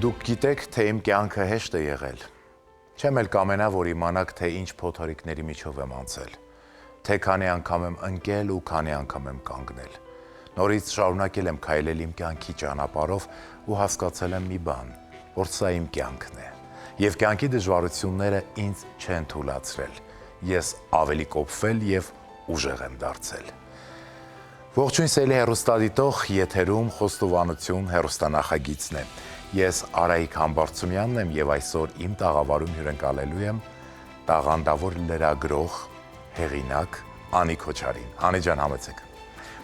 Դուք գիտեք, թե իմ կյանքը հեշտ է եղել։ Չեմ էլ կամենա, որ իմանաք, թե ինչ փոթորիկների միջով եմ անցել, թե քանի անգամ եմ ընկել ու քանի անգամ եմ կանգնել։ Նորից շարունակել եմ քայլել իմ կյանքի ճանապարհով ու հասկացել եմ մի բան, որ սա իմ կյանքն է։ Եվ կյանքի դժվարությունները ինձ չեն թուլացրել։ Ես ավելի կոփվել եւ ուժեղ եմ դարձել։ Ողջույն սիրելի հեռուստադիտող, եթերում խոստովանություն հեռուստանախագիծն է։ Ես Արայիկ Համբարձումյանն եմ եւ այսօր իմ տաղավարում հյուրընկալելու եմ տաղանդավոր լրագրող, հեղինակ Անի Քոչարին։ Անի ջան, համեցեք։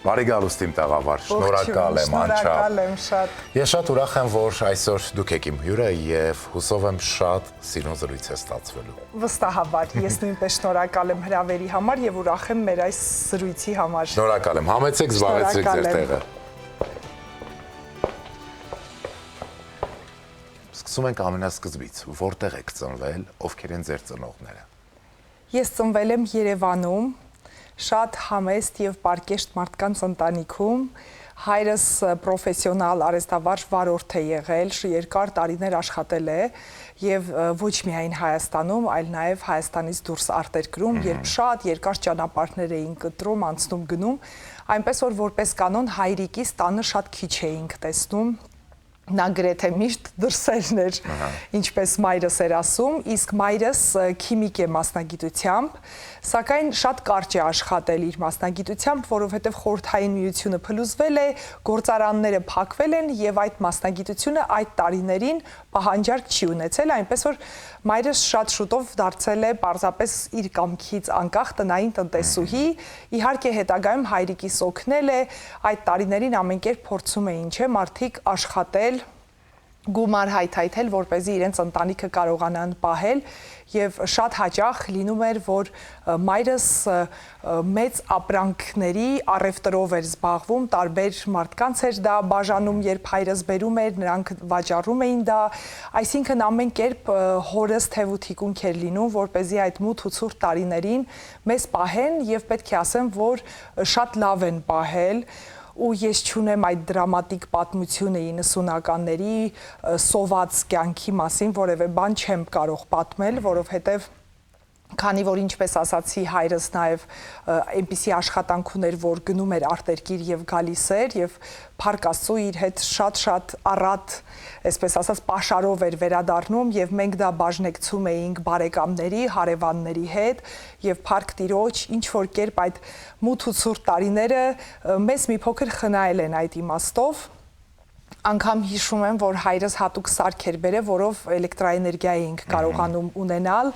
Բարի գալուստ իմ տաղավար, շնորհակալ եմ, անչափ։ Շնորհակալ եմ շատ։ Ես շատ ուրախ եմ, որ այսօր դուք եք իմ հյուրը եւ հուսով եմ շատ սիրուն զրույց է ստացվելու։ Վստահաբար, ես նույնպես շնորհակալ եմ հրավերի համար եւ ուրախ եմ մեր այս զրույցի համար։ Շնորհակալ եմ։ Համեցեք, զբաղեցրեք ձեր տեղը։ Սկսում ենք ամենասկզբից, որտեղ եք ծնվել, ովքեր են ձեր ծնողները։ Ես ծնվել եմ Երևանում, շատ համեստ եւ պարկեշտ մարդկանց ընտանիքում։ Հայրս պրոֆեսիոնալ արհեստավարժ վարորդ է եղել, երկար տարիներ աշխատել է եւ ոչ միայն Հայաստանում, այլ նաեւ Հայաստանից դուրս արտերկրում, երբ շատ երկար ճանապարհներ էին կտրում, անցնում գնում, այնպես որ որպես կանոն հայրիկիս տանը շատ քիչ էինք տեսնում։ Նա գրեթե միշտ դրսերն էր, ինչպես մայրս էր ասում, իսկ մայրս քիմիկ է մասնագիտությամբ, սակայն շատ կարճ է աշխատել իր մասնագիտությամբ, որովհետև Խորհրդային Միությունը փլուզվել է, գործարանները փակվել են եւ այդ մասնագիտությունը այդ տարիներին պահանջարկ չի ունեցել, այնպես որ մայրս շատ շուտով դարձել է պարզապես իր կամքից անկախ տնային տնտեսուհի, իհարկե հետագայում հայրիկիս օգնել է, այդ տարիներին ամենքեր փորձում էին, չէ, մարդիկ աշխատել, գումար հայթայթել, որպեսզի իրենց ընտանիքը կարողանան պահել եւ շատ հաճախ լինում էր, որ մայրս մեծ ապրանքների առևտրով էր զբաղվում, տարբեր մարդկանց էր դա բաժանում, երբ հայրս բերում էր, նրանք վաճառում էին դա, այսինքն ամեն կերպ հորս թևութիկունք էր լինում, որպեսզի այդ մութ ու ցուրտ տարիներին մեզ պահեն եւ պետք է ասեմ, որ շատ լավ են պահել ու ես չունեմ այդ դրամատիկ պատմությունը 90-ականների սոված կյանքի մասին, որևէ բան չեմ կարող պատմել, որովհետև քանի որ ինչպես ասացի, հայրս նաև այնպիսի աշխատանք ուներ, որ գնում էր արտերկիր եւ գալիս էր եւ Փառք Աստծո իր հետ շատ առատ, այսպես ասած, պաշարով էր վերադառնում եւ մենք դա բաժնեկցում էինք բարեկամների, հարևանների հետ եւ Փառք Տիրոջ ինչ որ կերպ այդ մութ ու ցուրտ տարիները մեզ մի փոքր խնայել են այդ իմաստով։ Անգամ հիշում եմ, որ հայրս հատուկ սարք էր բերել, որով էլեկտրաէներգիա էինք կարողանում ունենալ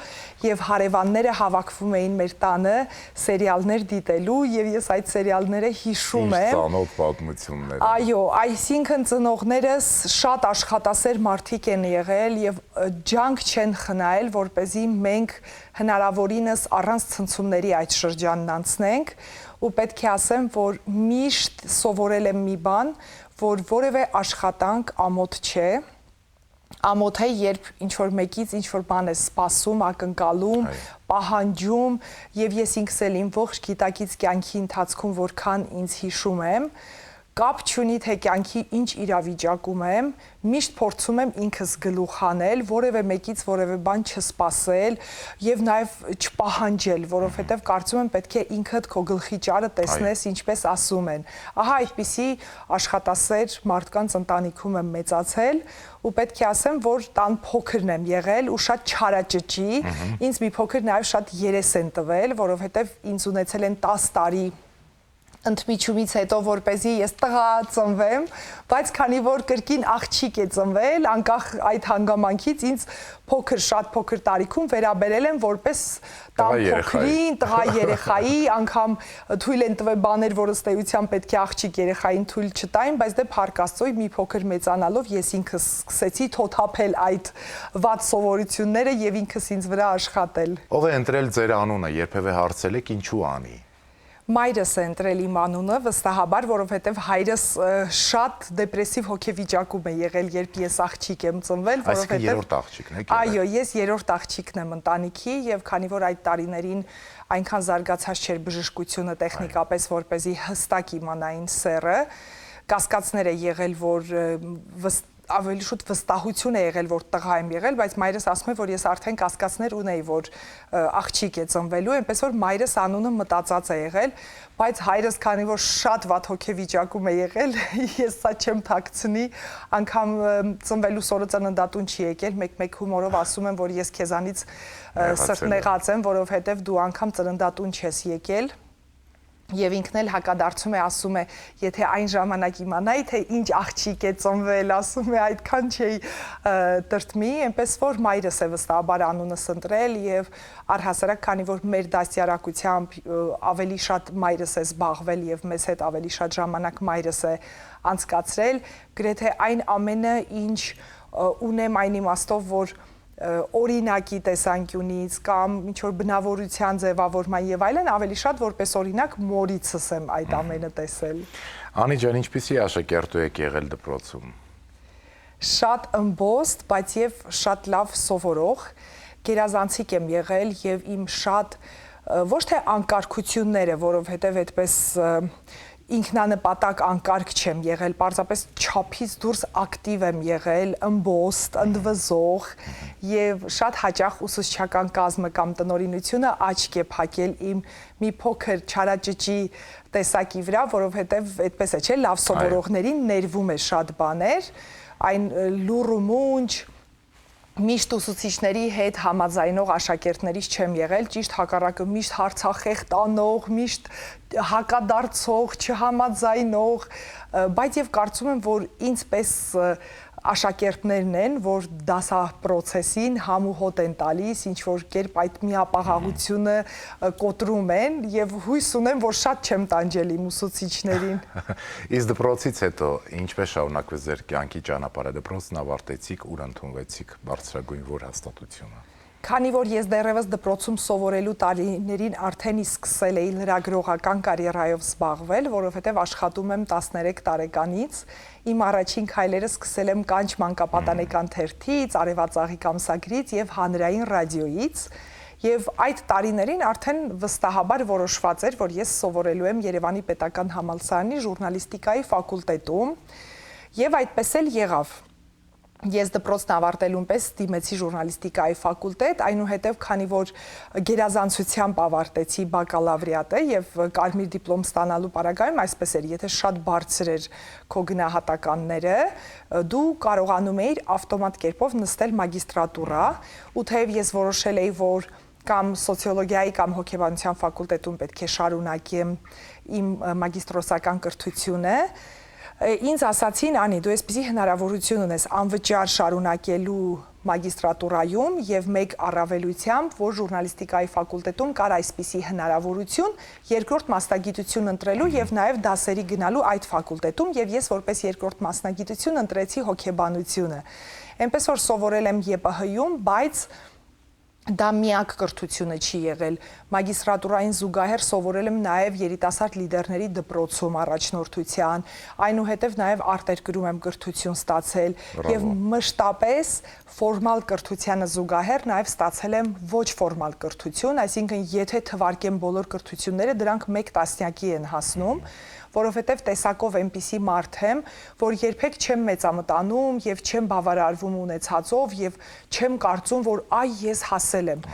եւ հարևանները հավաքվում էին մեր տանը սերիալներ դիտելու եւ ես այդ սերիալները հիշում եմ։ Ծանոթ պատմություններ։ Այո, այսինքն ծնողներս շատ աշխատասեր մարդիկ են եղել եւ ջանք չեն խնայել, որպեսզի մենք հնարավորինս առանց ցնցումների այդ շրջանն անցնենք ու պետք է ասեմ, որ միշտ սովորել եմ մի բան, որ որևէ աշխատանք ամոթ չէ, ամոթ է, երբ ինչ-որ մեկից ինչ-որ բան է սպասում, ակնկալում, պահանջում եւ ես ինքս էլ իմ ողջ գիտակից կյանքի ընթացքում որքան ինձ հիշում եմ, կապ չունի թե կյանքի ինչ իրավիճակում եմ, միշտ փորձում եմ ինքս գլուխ հանել, որևէ մեկից որևէ բան չսպասել եւ նաեւ չպահանջել, որովհետեւ կարծում եմ պետք է ինքդ քո գլխի ճարը տեսնես, ինչպես ասում են։ Ահա այդպիսի աշխատասեր մարդկանց ընտանիքում եմ մեծացել ու պետք է ասեմ, որ տան փոքրն եմ եղել ու շատ չարաճճի, ինձ մի փոքր նաեւ շատ երես են տվել, որովհետեւ ինձ ունեցել են 10 տարի ընդմիջումից հետո որպեսզի ես տղա ծնվեմ, բայց քանի որ կրկին աղջիկ է ծնվել, անկախ այդ հանգամանքից ինձ փոքր, շատ փոքր տարիքում վերաբերել են որպես տան փոքրին, տղա երեխայի, անգամ թույլ են տվել բաներ, որ ըստ էության պետք է աղջիկ երեխային թույլ չտային, բայց դե Փառք Աստծո մի փոքր մեծանալով ես ինքս սկսեցի թոթափել այդ վատ սովորությունները եւ ինքս ինձ վրա աշխատել։ Ով է ընտրել ձեր անունը, երբևէ հարցել եք ինչու Անի։ Մայրս է ընտրել իմ անունը, վստահաբար, որովհետև հայրս շատ դեպրեսիվ հոգեվիճակում է եղել, երբ ես աղջիկ եմ ծնվել, որովհետև երրորդ աղջիկն եք։ Այո, ես երրորդ աղջիկն եմ ընտանիքի եւ քանի որ այդ տարիներին այնքան զարգացած չէր բժշկությունը տեխնիկապես, որպեսզի հստակ իմանային սեռը, կասկածներ է եղել, որ ավելի շուտ վստահություն է եղել, որ տղա եմ եղել, բայց մայրս ասում է, որ ես արդեն կասկածներ ունեի, որ աղջիկ է ծնվելու, այնպես որ մայրս անունը մտածած է եղել, բայց հայրս քանի որ շատ վատ հոգեվիճակում է եղել, ես սա չեմ թաքցնի, անգամ ծնվելու սորը ծննդատուն չի եկել, մեկ-մեկ հումորով ասում եմ, որ ես քեզանից սրտնեղած եմ, որովհետև դու անգամ ծննդատուն չես եկել։ Եվ ինքն էլ հակադարձում է, ասում է, եթե այն ժամանակ իմանայի, թե ինչ աղջիկ է ծնվել, ասում է, այդքան չէի տրտմի, այնպես որ մայրս է վստահաբար անունս ընտրել եւ առհասարակ, քանի որ մեր դաստիարակությամբ ավելի շատ մայրս է զբաղվել եւ մեզ հետ ավելի շատ ժամանակ մայրս է անցկացրել, գրեթե այն ամենը, ինչ ունեմ այն իմաստով, որ օրինակի տեսանկյունից կամ ինչ-որ բնավորության ձևավորման եւ այլն ավելի շատ որպես օրինակ մորիցս եմ այդ ամենը տեսել։ Անի ջան, ինչպիսի աշակերտու եք եղել դպրոցում։ Շատ ըմբոստ, բայց եւ շատ լավ սովորող, գերազանցիկ եմ եղել եւ իմ շատ ոչ թե անկարգությունները, որովհետեւ այդպես ինքնանպատակ անկարգ չեմ եղել, պարզապես չափից դուրս ակտիվ եմ եղել, ըմբոստ, ընդվզող եւ շատ հաճախ ուսուցչական կազմը կամ տնօրինությունը աչք է փակել իմ մի փոքր չարաճճի տեսակի վրա, որովհետեւ այդպես է, չէ, լավ սովորողներին ներվում է շատ բաներ, այն լուռ ու մունջ միշտ ուսուցիչների հետ համաձայնող աշակերտներից չեմ եղել, ճիշտ հակառակը միշտ հարցախեղ տանող, միշտ հակադարձող, չհամաձայնող, բայց եւ կարծում եմ, որ ինձ պես աշակերտներն են, որ դասապրոցեսին համ ու հոտ են տալիս, ինչ որ կերպ այդ միապաղաղությունը կոտրում են եւ հույս ունեմ, որ շատ չեմ տանջել իմ ուսուցիչներին։ Իսկ դպրոցից հետո ինչպես շարունակվեց ձեր կյանքի ճանապարհը, դպրոցն ավարտեցիք, ուր ընդունվեցիք, բարձրագույն որ հաստատությունը։ Քանի որ ես դեռևս դպրոցում սովորելու տարիներին արդեն սկսել էի լրագրողական կարիերայով զբաղվել, որովհետև աշխատում եմ 13 տարեկանից, իմ առաջին քայլերը սկսել եմ Կանչ մանկապատանեկան թերթից, Արևածաղիկ ամսագրից եւ Հանրային ռադիոյից, եւ այդ տարիներին արդեն վստահաբար որոշված էր, որ ես սովորելու եմ Երևանի Պետական համալսարանի ժուրնալիստիկայի ֆակուլտետում, եւ այդպես էլ եղավ։ Ես դպրոցն ավարտելուն պես դիմեցի ժուրնալիստիկայի ֆակուլտետ, այնուհետև քանի որ գերազանցությամբ ավարտեցի բակալավրիատը եւ կարմիր դիպլոմ ստանալու պարագայում այսպես էր, եթե շատ բարձր էր քո գնահատականները, դու կարողանում էիր ավտոմատ կերպով նստել մագիստրատուրա, ու թեև ես որոշել էի, որ կամ սոցիոլոգիայի կամ հոգեբանության ֆակուլտետում պետք է շարունակեմ իմ մագիստրոսական կրթությունը, ինձ ասացին, Անի, դու այսպիսի հնարավորություն ունես անվճար շարունակելու մագիստրատուրայում եւ մեկ առավելությամբ, որ ժուրնալիստիկայի ֆակուլտետում կար այսպիսի հնարավորություն երկրորդ մասնագիտություն ընտրելու եւ նաեւ դասերի գնալու այդ ֆակուլտետում եւ ես որպես երկրորդ մասնագիտություն ընտրեցի հոգեբանությունը։ Այնպես որ սովորել եմ ԵՊՀ-ում, բայց դա միակ կրթությունը չի եղել։ Մագիստրատուրային զուգահեռ սովորել եմ նաև երիտասարդ լիդերների դպրոցում առաջնորդության, այնուհետև նաև արտերկրում եմ կրթություն ստացել եւ մշտապես ֆորմալ կրթությանը զուգահեռ նաև ստացել եմ ոչ ֆորմալ կրթություն, այսինքն եթե թվարկեմ բոլոր կրթությունները, դրանք 1 տասնյակի են հասնում, որովհետև տեսակով այնպիսի մարդ եմ, որ երբեք չեմ մեծամտանում եւ չեմ բավարարվում ունեցածով եւ չեմ կարծում, որ այ ես հասել եմ։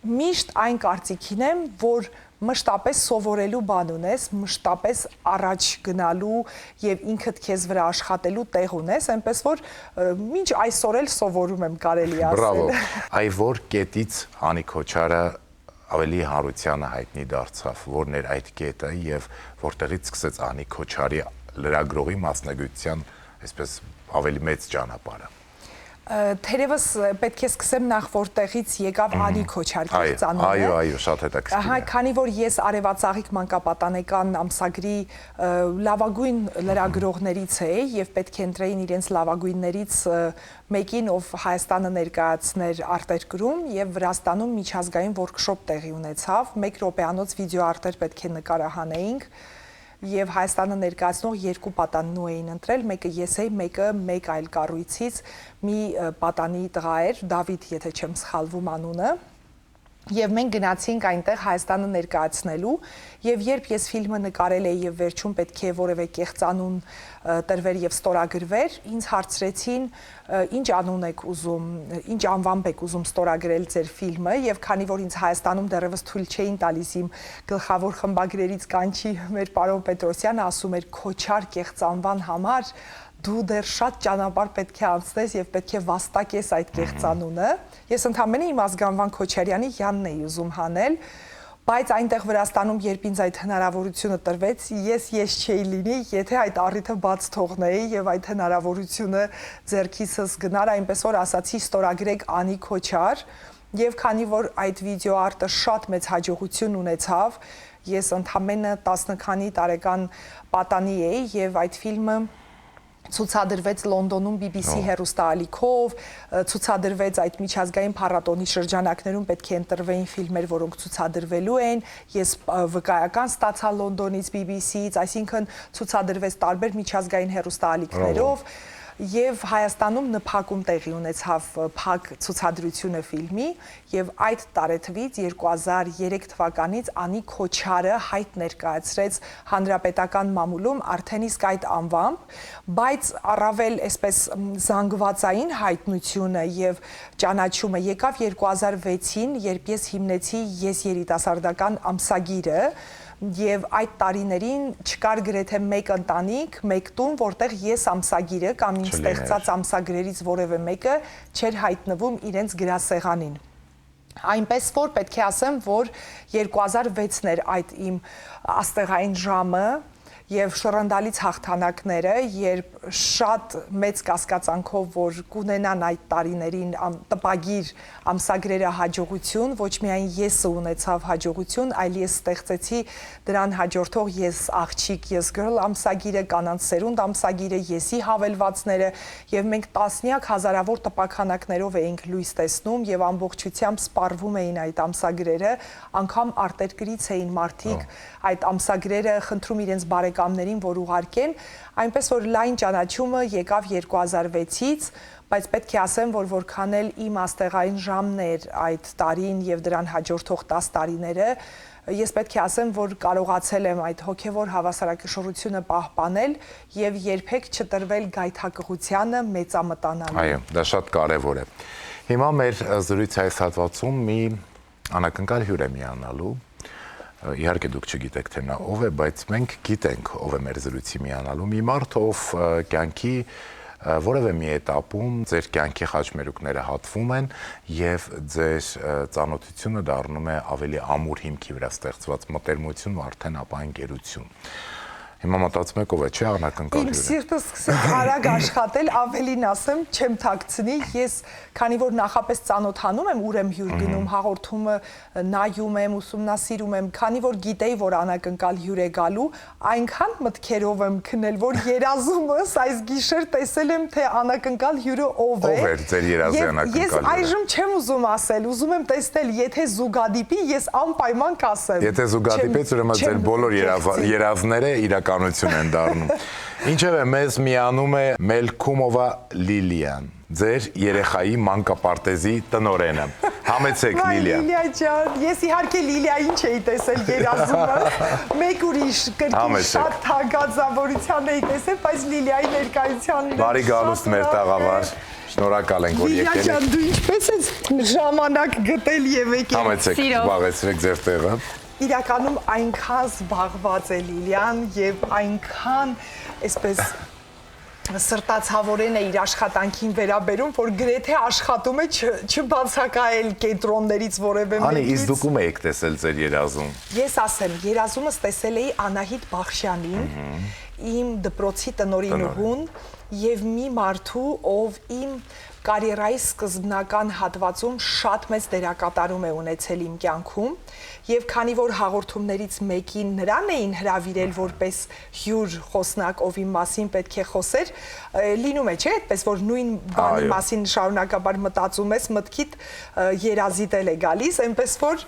Միշտ այն կարծիքին եմ, որ մշտապես սովորելու բան ունես, մշտապես առաջ գնալու եւ ինքդ քեզ վրա աշխատելու տեղ ունես, այնպես որ մինչ այսօր էլ սովորում եմ, կարելի ասել։ Բրավո։ Այ որ կետից Անի Քոչարը ավելի հարությանը հայտնի դարձավ, որն էր այդ կետը եւ որտեղից սկսեց Անի Քոչարի լրագրողի մասնագիտության այսպես ավելի մեծ ճանապարհը։ Թերևս պետք է սկսեմ նախ որտեղից եկավ Անի Քոչար կեղծանունը։ Այո, շատ հետաքրքիր է։ Քանի որ ես Արևածաղիկ մանկապատանեկան ամսագրի լավագույն լրագրողներից էի եւ պետք է ընտրեին իրենց լավագույններից մեկին, ով Հայաստանը ներկայացներ արտերկրում եւ Վրաստանում միջազգային workshop տեղի ունեցավ, 1 րոպեանոց վիդեոարտեր պետք է նկարահանեինք եւ Հայաստանը ներկայացնող 2 պատանու էին ընտրել, մեկը ես էի, մեկը մեկ այլ կառույցից մի պատանի տղա էր, Դավիթ, եթե չեմ սխալվում անունը, Եվ մենք գնացինք այնտեղ Հայաստանը ներկայացնելու, եւ երբ ես ֆիլմը նկարել էի եւ վերջում պետք է որևէ կեղծանուն տրվեր եւ ստորագրվեր, ինձ հարցրեցին ինչ անուն եք ուզում, ինչ անվամբ եք ուզում ստորագրել ձեր ֆիլմը, եւ քանի որ ինձ Հայաստանում դեռևս թույլ չէին տալիս իմ գլխավոր խմբագրերից կանչի մեր պարոն Պետրոսյանը, ասում էր քոչար կեղծանվան համար դու դեռ շատ ճանապարհ պետք է անցնես եւ պետք է վաստակես այդ կեղծանունը։ Ես ընդհանրապես իմ ազգանվան Քոչարյանի Յանն էի ուզում հանել, բայց այնտեղ Վրաստանում երբ ինձ այդ հնարավորությունը տրվեց, ես չէի լինի, եթե այդ առիթը բաց թողնեի եւ այդ հնարավորությունը ձեռքիցս գնար, այնպես որ ասացի ստորագրեք Անի Քոչար, եւ քանի որ այդ վիդեոարտը շատ մեծ հաջողություն ունեցավ, ես ընդհանրապես 10 քանի տարեկան պատանի էի եւ այդ ֆիլմը ցուցադրվեց Լոնդոնում BBC հեռուստաալիքով, ցուցադրվեց այդ միջազգային փառատոնի շրջանակներում պետք է ընտրվեին ֆիլմեր, որոնք ցուցադրվելու են, ես վկայական ստացա Լոնդոնից BBC-ից, այսինքն ցուցադրվեց տարբեր միջազգային հեռուստաալիքներով եւ Հայաստանում նփակում տեղի ունեցավ փակ ցուցադրությունը ֆիլմի եւ այդ տարեթվից 2003 թվականից Անի Քոչարը հայտ ներկայացրեց հանրապետական մամուլում արդեն իսկ այդ անվամբ, բայց առավել այսպես զանգվածային հայտնությունը եւ ճանաչումը եկավ 2006-ին, երբ ես հիմնեցի Ես երիտասարդական ամսագիրը, եւ այդ տարիներին չկար գրեթե մեկ ընտանիք, մեկ տուն, որտեղ ես ամսագիրը կամ ինձ ստեղծած ամսագրերից որևէ մեկը չէր հայտնվում իրենց գրասեղանին։ Այնպես որ պետք է ասեմ, որ 2006-ն էր այդ իմ աստեղային ժամը եւ շռնդալից հաղթանակները, երբ շատ մեծ կասկածանքով, որ կունենան այդ տարիներին տպագիր ամսագրերը հաջողություն, ոչ միայն եսը ունեցավ հաջողություն, այլ ես ստեղծեցի դրան հաջորդող Ես աղջիկ, Yes Girl ամսագիրը, Կանանց սերունդ ամսագիրը, Եսի հավելվածները, եւ մենք տասնյակ հազարավոր տպաքանակներով էինք լույս տեսնում եւ ամբողջությամբ սպառվում էին այդ ամսագրերը, անգամ արտերկրից էին մարդիկ այդ ամսագրերը խնդրում իրենց բարեկամներին, որ ուղարկեն, այնպես որ լայն ճանաչումը եկավ 2006-ից, բայց պետք է ասեմ, որ որքան էլ իմ աստեղային ժամն էր այդ տարին եւ դրան հաջորդող 10 տարիները, ես պետք է ասեմ, որ կարողացել եմ այդ հոգեվոր հավասարակշռությունը պահպանել եւ երբեք չտրվել գայթակղությանը մեծամտանալու։ Այո, դա շատ կարեւոր է։ Հիմա մեր զրույցի այս հատվածում մի անակնկալ հյուր է միանալու։ Իհարկե դուք չգիտեք թե նա ով է, բայց մենք գիտենք ով է մեր զրույցի միանալու։ Մի մարդ, ով կյանքի որևէ մի этаպում ձեր կյանքի խաչմերուկները հատվում են եւ ձեր ծանոթությունը դառնում է ավելի ամուր հիմքի վրա ստեղծված մտերմություն ու արդեն ապա ընկերություն։ Հիմա մտածում եք ով է, չէ՞ անակնկալ հյուրը։ Իմ սիրտը սկսեց արագ աշխատել, ավելին ասեմ, չեմ թաքցնի, ես քանի որ նախապես ծանոթանում եմ, ուր եմ հյուր գնում, հաղորդումը նայում եմ, ուսումնասիրում եմ, քանի որ գիտեի, որ անակնկալ հյուր է գալու, այնքան մտքերով եմ քնել, որ երազումս այս գիշեր տեսել եմ, թե անակնկալ հյուրը ով է։ Ով է ձեր երազի անակնկալ հյուրը։ Ես այժմ չեմ ուզում ասել, ուզում եմ տեսնել, եթե զուգադիպի, ես անպայման կասեմ։ Եթե զուգադիպեց, ուրեմն ձեր բոլոր երազները իրականություն են դառնում։ Ինչևէ, մեզ միանում է Մելքումովա Լիլիան, ձեր երեխայի մանկապարտեզի տնօրենը։ Համեցեք Լիլիա։ Լիլիա ջան, ես իհարկե Լիլիային չէի տեսել երազումը, մեկ ուրիշ կրկին շատ թագազավորության էի տեսել, բայց Լիլիայի ներկայության Բարի գալուստ մեր տաղավար, շնորհակալ ենք, որ եկել եք։ Լիլիա ջան, դու ինչպես ես ժամանակ գտել եւ եկել։ Համեցեք, զբաղեցրեք ձեր տեղը։ Իրականում այնքան զբաղված է Լիլիան եւ այնքան այսպես սրտացավորեն է իր աշխատանքին վերաբերում, որ գրեթե աշխատում է չբացակայել կենտրոններից որևէ մեկից։ Անի, իսկ դուք ում եք տեսել ձեր երազում։ Ես ասեմ, երազումս տեսել էի Անահիտ Բախշյանին, իմ դպրոցի տնօրինուհուն եւ մի մարդու, ով իմ կարիերայի սկզբնական հատվածում շատ մեծ դերակատարում է ունեցել իմ կյանքում եւ քանի որ հաղորդումներից մեկին նրան էին հրավիրել որպես հյուր խոսնակ, ով իմ մասին պետք է խոսեր, լինում է, չէ՞, այդպես որ նույն բանի մասին շարունակաբար մտածում ես, մտքիդ երազիտել է գալիս, այնպես որ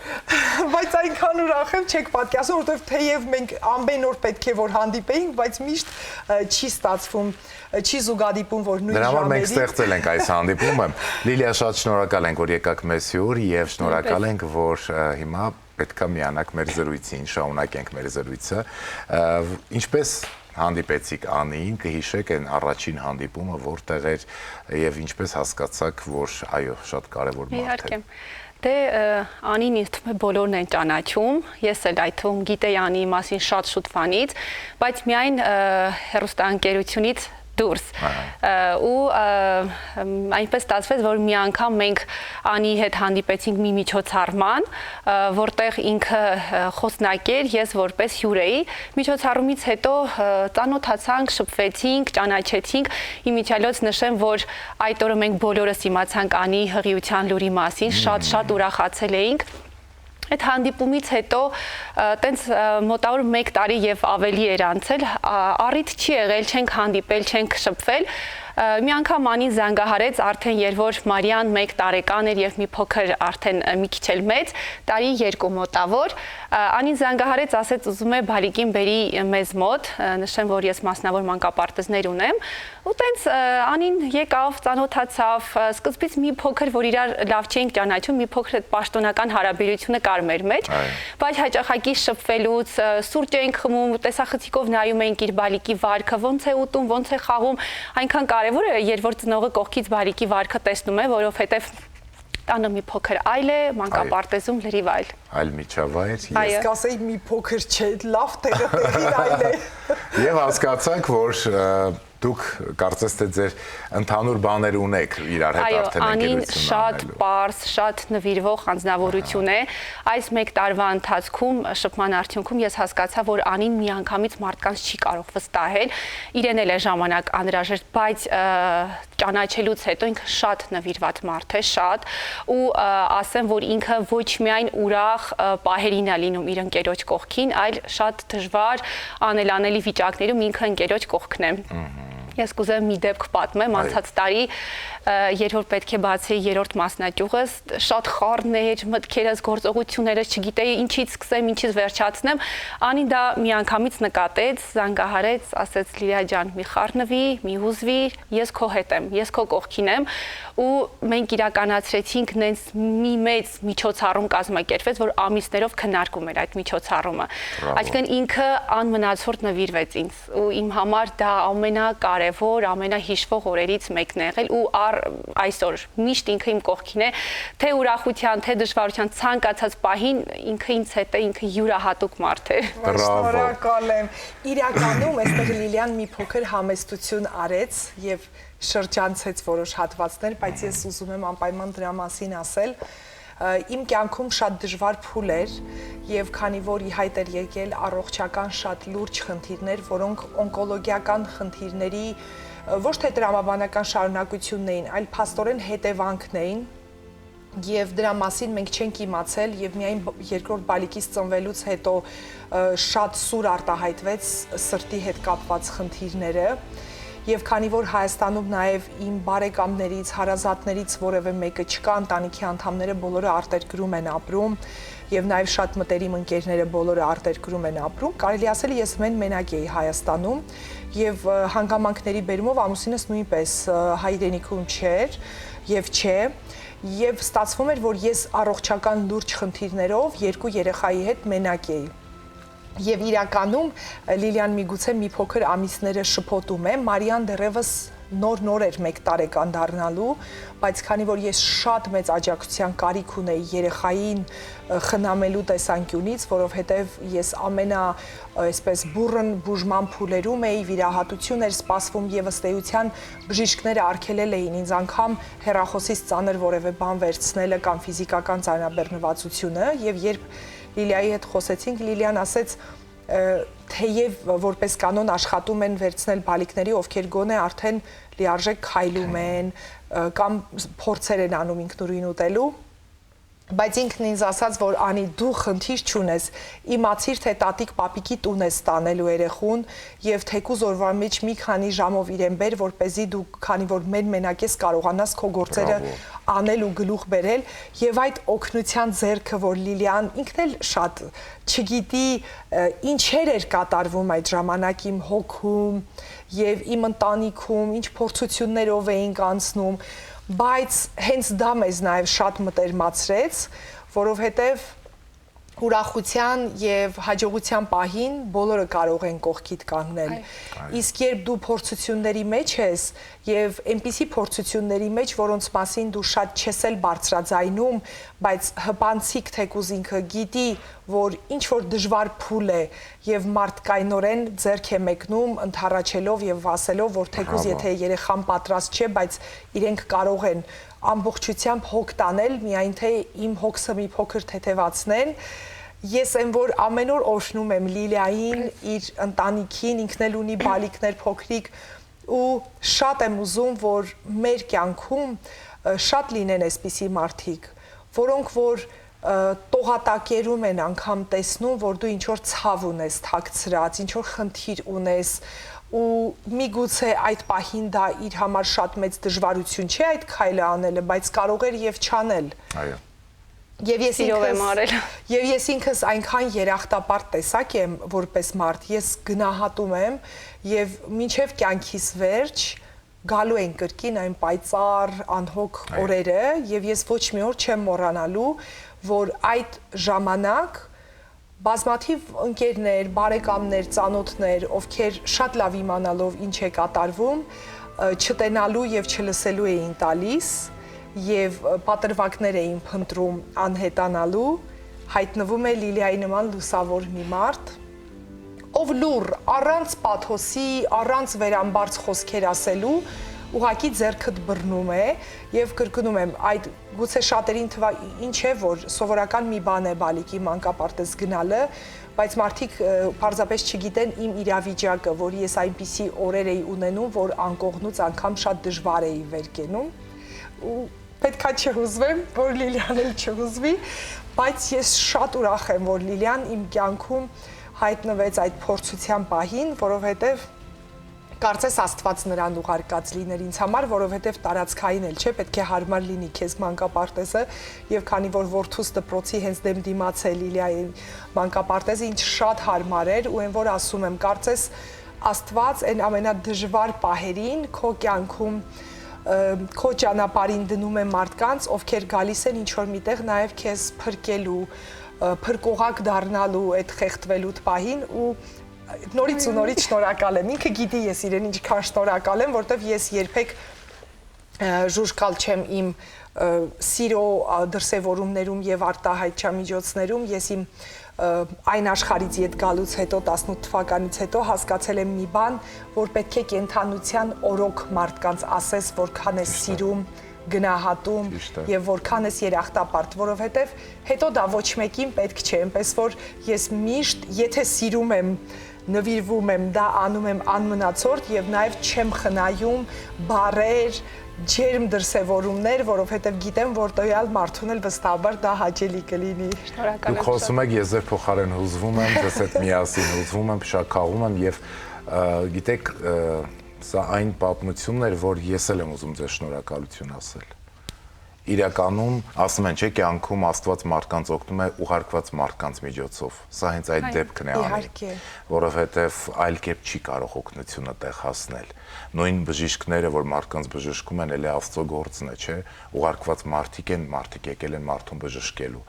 բայց այնքան ուրախ եմ, չեք պատկերացնում, որովհետեւ թեև մենք ամեն օր պետք է որ հանդիպեինք, բայց միշտ չի ստացվում, չի զուգադիպում, որ նույն ժամերին։ Դրա համար մենք ստեղծել ենք այս հանդիպում եմ։ Լիլիա, շատ շնորհակալ ենք, որ եկաք մեզ հյուր եւ շնորհակալ ենք, որ հիմա պետք է միանաք մեր զրույցին, շարունակենք մեր զրույցը։ Ինչպես հանդիպեցիք Անիին, կհիշեք այն առաջին հանդիպումը, որտեղ էր եւ ինչպես հասկացաք, որ այո, շատ կարեւոր մարդ է։ Դե Անին ինձ թվում է բոլորն են ճանաչում, ես էլ այդ թվում գիտեի Անիի մասին շատ շուտ վանից, բայց միայն հեռուստաընկերությունից դուրս ու այնպես ստացվեց, որ մի անգամ մենք Անիի հետ հանդիպեցինք մի միջոցառման, որտեղ ինքը խոսնակ էր, ես որպես հյուր էի, միջոցառումից հետո ծանոթացանք, շփվեցինք, ճանաչեցինք, իմիջիալոց նշեմ, որ այդ օրը մենք բոլորս իմացանք Անիի հղիության լուրի մասին, շատ ուրախացել էինք։ Այդ հանդիպումից հետո տենց մոտավոր 1 տարի եւ ավելի էր անցել, առիթ չի եղել, չենք հանդիպել, չենք շփվել։ Մի անգամ Անին զանգահարեց, արդեն երբ որ Մարիան 1 տարեկան էր եւ մի փոքր արդեն մի քիչ էլ մեծ, տարի 2 մոտավոր, Անին զանգահարեց, ասեց ուզում է բալիկին բերի մեզ մոտ, նշեմ, որ ես մասնավոր մանկապարտեզներ ունեմ, ու տենց Անին եկավ, ծանոթացավ, սկզբից մի փոքր, որ իրար լավ չէինք ճանաչում, մի փոքր այդ պաշտոնական հարաբերությունը կար մեր մեջ, բայց հաճախակի շփվելուց սուրճ էինք խմում, տեսախցիկով նայում էինք իր բալիկի վարքը, ոնց է ուտում, ոնց է խաղում, այնքան կարևոր է, երբ որ ծնողը կողքից բալիկի վարքը տեսնում է, որովհետև տանը մի փոքր այլ է, մանկապարտեզում լրիվ այլ։ Այլ միջավայր։ Ես կասեի մի փոքր չէ, լավ տեղը տեղին այլ է։ Եվ հասկացանք, որ դուք կարծես թե ձեր ընդհանուր բաներ ունեք իրար հետ արդեն Անին շատ պարզ, շատ նվիրվող անձնավորություն է։ Այս 1 տարվա ընթացքում շփման արդյունքում ես հասկացա, որ Անին միանգամից մարդկանց չի կարող վստահել, իրեն էլ է ժամանակ անհրաժեշտ, բայց ճանաչելուց հետո ինքը շատ նվիրված մարդ է, շատ, ու ասեմ, որ ինքը ոչ միայն ուրախ պահերին է լինում իր ընկերոջ կողքին, այլ շատ դժվար անելանելի վիճակներում ինքը ընկերոջ կողքն է։ Ես կուզեմ մի դեպք պատմեմ, անցած տարի, երբ որ պետք է բացեի 3-րդ մասնաճյուղս, շատ խառն էր, մտքերս, գործողություններս, չգիտեի ինչից սկսեմ, ինչից վերջացնեմ, Անին դա միանգամից նկատեց, զանգահարեց, ասեց Լիլիա ջան, մի խառնվի, մի հուզվի, ես քո հետ եմ, ես քո կողքին եմ, ու մենք իրականացրեցինք նենց մի մեծ միջոցառում կազմակերպվեց, որ ամիսներով քննարկում էր այդ միջոցառումը։ Այսինքն ինքը անմնացորդ նվիրվեց ինձ, ու իմ համար դա ամենակարևոր, ամենահիշվող օրերից մեկն է եղել, ու այսօր միշտ ինքը իմ կողքին է, թե ուրախության, թե դժվարության ցանկացած պահին ինքը ինձ հետ է, ինքը յուրահատուկ մարդ է։ Շնորհակալ եմ։ Իրականում այստեղ Լիլիան մի փոքր համեստություն արեց եւ շրջանցեց որոշ հատվածներ, բայց ես ուզում եմ անպայման դրա մասին ասել։ Իմ կյանքում շատ դժվար փուլ էր եւ քանի որ ի հայտ էր եկել առողջական շատ լուրջ խնդիրներ, որոնք օնկոլոգիական խնդիրների ոչ թե տրամաբանական շարունակությունն էին, այլ փաստորեն հետևանքն էին եւ դրա մասին մենք չենք իմացել եւ միայն երկրորդ բալիկից ծնվելուց հետո շատ սուր արտահայտվեց սրտի հետ կապված խնդիրները եւ քանի որ Հայաստանում նաեւ իմ բարեկամներից, հարազատներից որևէ մեկը չկա, ընտանիքի անդամները բոլորը արտերկրում են ապրում եւ նաեւ շատ մտերիմ ընկերները բոլորը արտերկրում են ապրում, կարելի ասել ես մենակ էի Հայաստանում եւ հանգամանքների բերումով ամուսինս նույնպես հայրենիքում չէր եւ չէ եւ ստացվում էր, որ ես առողջական լուրջ խնդիրներով 2 երեխայի հետ մենակ էի։ Եվ իրականում Լիլիան միգուցե մի փոքր ամիսները շփոթում է, Մարիան դեռևս նոր էր 1 տարեկան դառնալու, բայց քանի որ ես շատ մեծ աջակցության կարիք ունեի երեխային խնամելու տեսանկյունից, որովհետև ես այսպես բուռն բուժման փուլերում էի, վիրահատություն էր սպասվում եւ ըստ էության բժիշկները արգելել էին ինձ անգամ հեռախոսից ծանր որևէ բան վերցնելը կամ ֆիզիկական ծանրաբեռնվածությունը եւ երբ Լիլիայի հետ խոսեցինք, Լիլիան ասեց, թեև որպես կանոն աշխատում են վերցնել բալիկների, ովքեր գոնե արդեն լիարժեք քայլում են կամ փորձեր են անում ինքնուրույն ուտելու, բայց ինքն ինձ ասաց, որ Անի դու խնդիր չունես, իմացիր թե տատիկ պապիկի տուն ես տանելու երեխուն եւ թեկուզ օրվա մեջ մի քանի ժամով իրեն բեր, որպեսզի դու քանի որ մենակ ես կարողանաս քո գործերը անել ու գլուխ բերել եւ այդ օգնության ձեռքը, որ Լիլիան ինքն էլ շատ չգիտի ինչեր էր կատարվում այդ ժամանակ իմ հոգում եւ իմ ընտանիքում, ինչ փորձություններով էինք անցնում, բայց հենց դա մեզ նաև շատ մտերմացրեց, որովհետև ուրախության եւ հաջողության պահին բոլորը կարող են կողքիդ կանգնել։ Իսկ երբ դու փորձությունների մեջ ես եւ այնպիսի փորձությունների մեջ, որոնց մասին դու շատ չես էլ բարձրաձայնում, բայց հպանցիկ թեկուզ ինքը գիտի, որ ինչ որ դժվար փուլ է եւ մարդկայնորեն ձեռք է մեկնում, ընթառաջելով եւ ասելով, որ թեկուզ եթե երեխան պատրաստ չէ, բայց իրենք կարող են ամբողջությամբ հոգ տանել, միայն թե իմ հոգսը մի փոքր թեթևացնեն։ Ես եմ, որ ամեն օր օշնում եմ Լիլիային, իր ընտանիքին, ինքն էլ ունի բալիկներ փոքրիկ, ու շատ եմ ուզում, որ մեր կյանքում շատ լինեն այսպիսի մարդիկ, որոնք որ տողատակերում են անգամ տեսնում, որ դու ինչ որ ցավ ունես թաքցրած, ինչ որ խնդիր ունես, ու միգուցե այդ պահին դա իր համար շատ մեծ դժվարություն չէ այդ քայլը անելը, բայց կարող էր եւ չանել։ Այո։ Եվ ես ինքս այնքան երախտապարտ տեսակ եմ որպես մարդ, ես գնահատում եմ եւ մինչեւ կյանքիս վերջ գալու են կրկին այն պայծառ անհոգ օրերը եւ ես ոչ մի օր չեմ մոռանալու, որ այդ ժամանակ բազմաթիվ ընկերներ, բարեկամներ, ծանոթներ, ովքեր շատ լավ իմանալով ինչ է կատարվում, չտենալու եւ չլսելու էին տալիս եւ պատրվակներ էին փնտրում անհետանալու, հայտնվում է Լիլիայի նման լուսավոր մի մարդ, ով լուր, առանց պաթոսի, առանց վերամբարձ խոսքեր ասելու, ուղղակի ձեռքդ բռնում է եւ կրկնում եմ, այդ գուցե շատերին թվա ինչ է, որ սովորական մի բան է բալիկի մանկապարտեզ գնալը, բայց մարդիկ պարզապես չգիտեն իմ իրավիճակը, որ ես այնպիսի օրեր էի ունենում, որ անկողնուց անգամ շատ դժվար էի վեր կենում, ու պետքա չհուզվեմ, որ Լիլիան էլ չհուզվի, բայց ես շատ ուրախ եմ, որ Լիլիան իմ կյանքում հայտնվեց այդ փորձության պահին, որովհետև կարծես Աստված նրան ուղարկած լիներ ինձ համար, որովհետև տարածքային էլ չէ, պետք է հարմար լինի քեզ մանկապարտեզը, եւ քանի որ որդուս դպրոցի հենց դեմ դիմաց է Լիլիայի մանկապարտեզը, ինձ շատ հարմար էր, ու այն որ ասում եմ, կարծես Աստված այն ամենադժվար պահերին քո կյանքում քո ճանապարհին դնում է մարդկանց, ովքեր գալիս են ինչ որ միտեղ նաև քեզ փրկելու, փրկողակ դառնալու այդ խեղդվելուտ պահին ու նորից ու նորից շնորհակալ եմ։ Ինքը գիտի ես իրեն ինչքան շնորհակալ եմ, որտեվ ես երբեք ժուժկալ չեմ իմ սիրո դրսևորումներում եւ արտահայտչամիջոցներում, ես իմ այն աշխարհից ետ գալուց հետո 18 թվականից հետո հասկացել եմ մի բան, որ պետք է կենթանության օրոք մարդկանց ասես, որքան ես սիրում, գնահատում եւ որքան ես երախտապարտ, որովհետեւ հետո դա ոչ մեկին պետք չէ, այնպես որ ես միշտ, եթե սիրում եմ, նվիրվում եմ, դա անում եմ անմնացորդ եւ նաեւ չեմ խնայում բառեր, ջերմ դրսևորումներ, որովհետև գիտեմ, որ տվյալ մարդուն էլ վստահաբար դա հաճելի կլինի։ Շնորհակալ եմ։ Դուք խոսում եք, ես ձեր փոխարեն հուզվում եմ, ձեզ հետ միասին հուզվում եմ, շաքաղում եմ եւ գիտեք, սա այն պատմությունն էր, որ ես էլ եմ ուզում ձեզ շնորհակալություն ասել։ Իրականում ասում են, չէ, կյանքում Աստված մարդկանց օգնում է ուղարկված մարդկանց միջոցով։ Սա հենց այդ դեպքն է անի, որովհետև այլ կերպ չի կարող օգնությունը տեղ հասնել։ Նույն բժիշկները, որ մարդկանց բժշկում են, էլ Աստծո գործն է, չէ, ուղարկված մարդիկ են, մարդիկ եկել են մարդուն բժշկելու։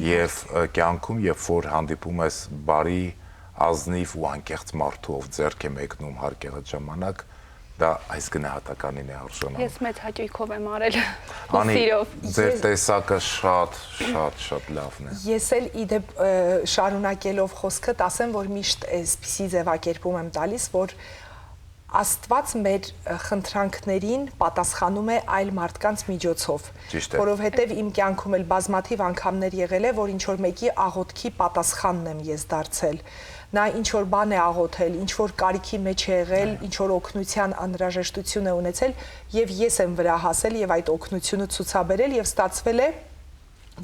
Եվ կյանքում, երբ որ հանդիպում ես բարի, ազնիվ ու անկեղծ մարդու, ով ձեռք է մեկնում հարկեղած ժամանակ, դա այս գնահատականին է արժանանում։ Ես մեծ հաճույքով եմ արել։ Անի, Սիրով։ ձեր տեսակը շատ լավն է։ Ես էլ իդեպ շարունակելով խոսքդ ասեմ, որ միշտ այսպիսի ձևակերպում եմ տալիս, որ Աստված մեր խնդրանքներին պատասխանում է այլ մարդկանց միջոցով, որովհետև իմ կյանքում էլ բազմաթիվ անգամներ եղել է, որ ինչ որ մեկի աղոթքի պատասխանն եմ ես դարձել։ Նա ինչ որ բան է աղոթել, ինչ որ կարիքի մեջ է եղել, ինչ որ օգնության անհրաժեշտություն է ունեցել, եւ ես եմ վրա հասել եւ այդ օգնությունը ցուցաբերել եւ ստացվել է,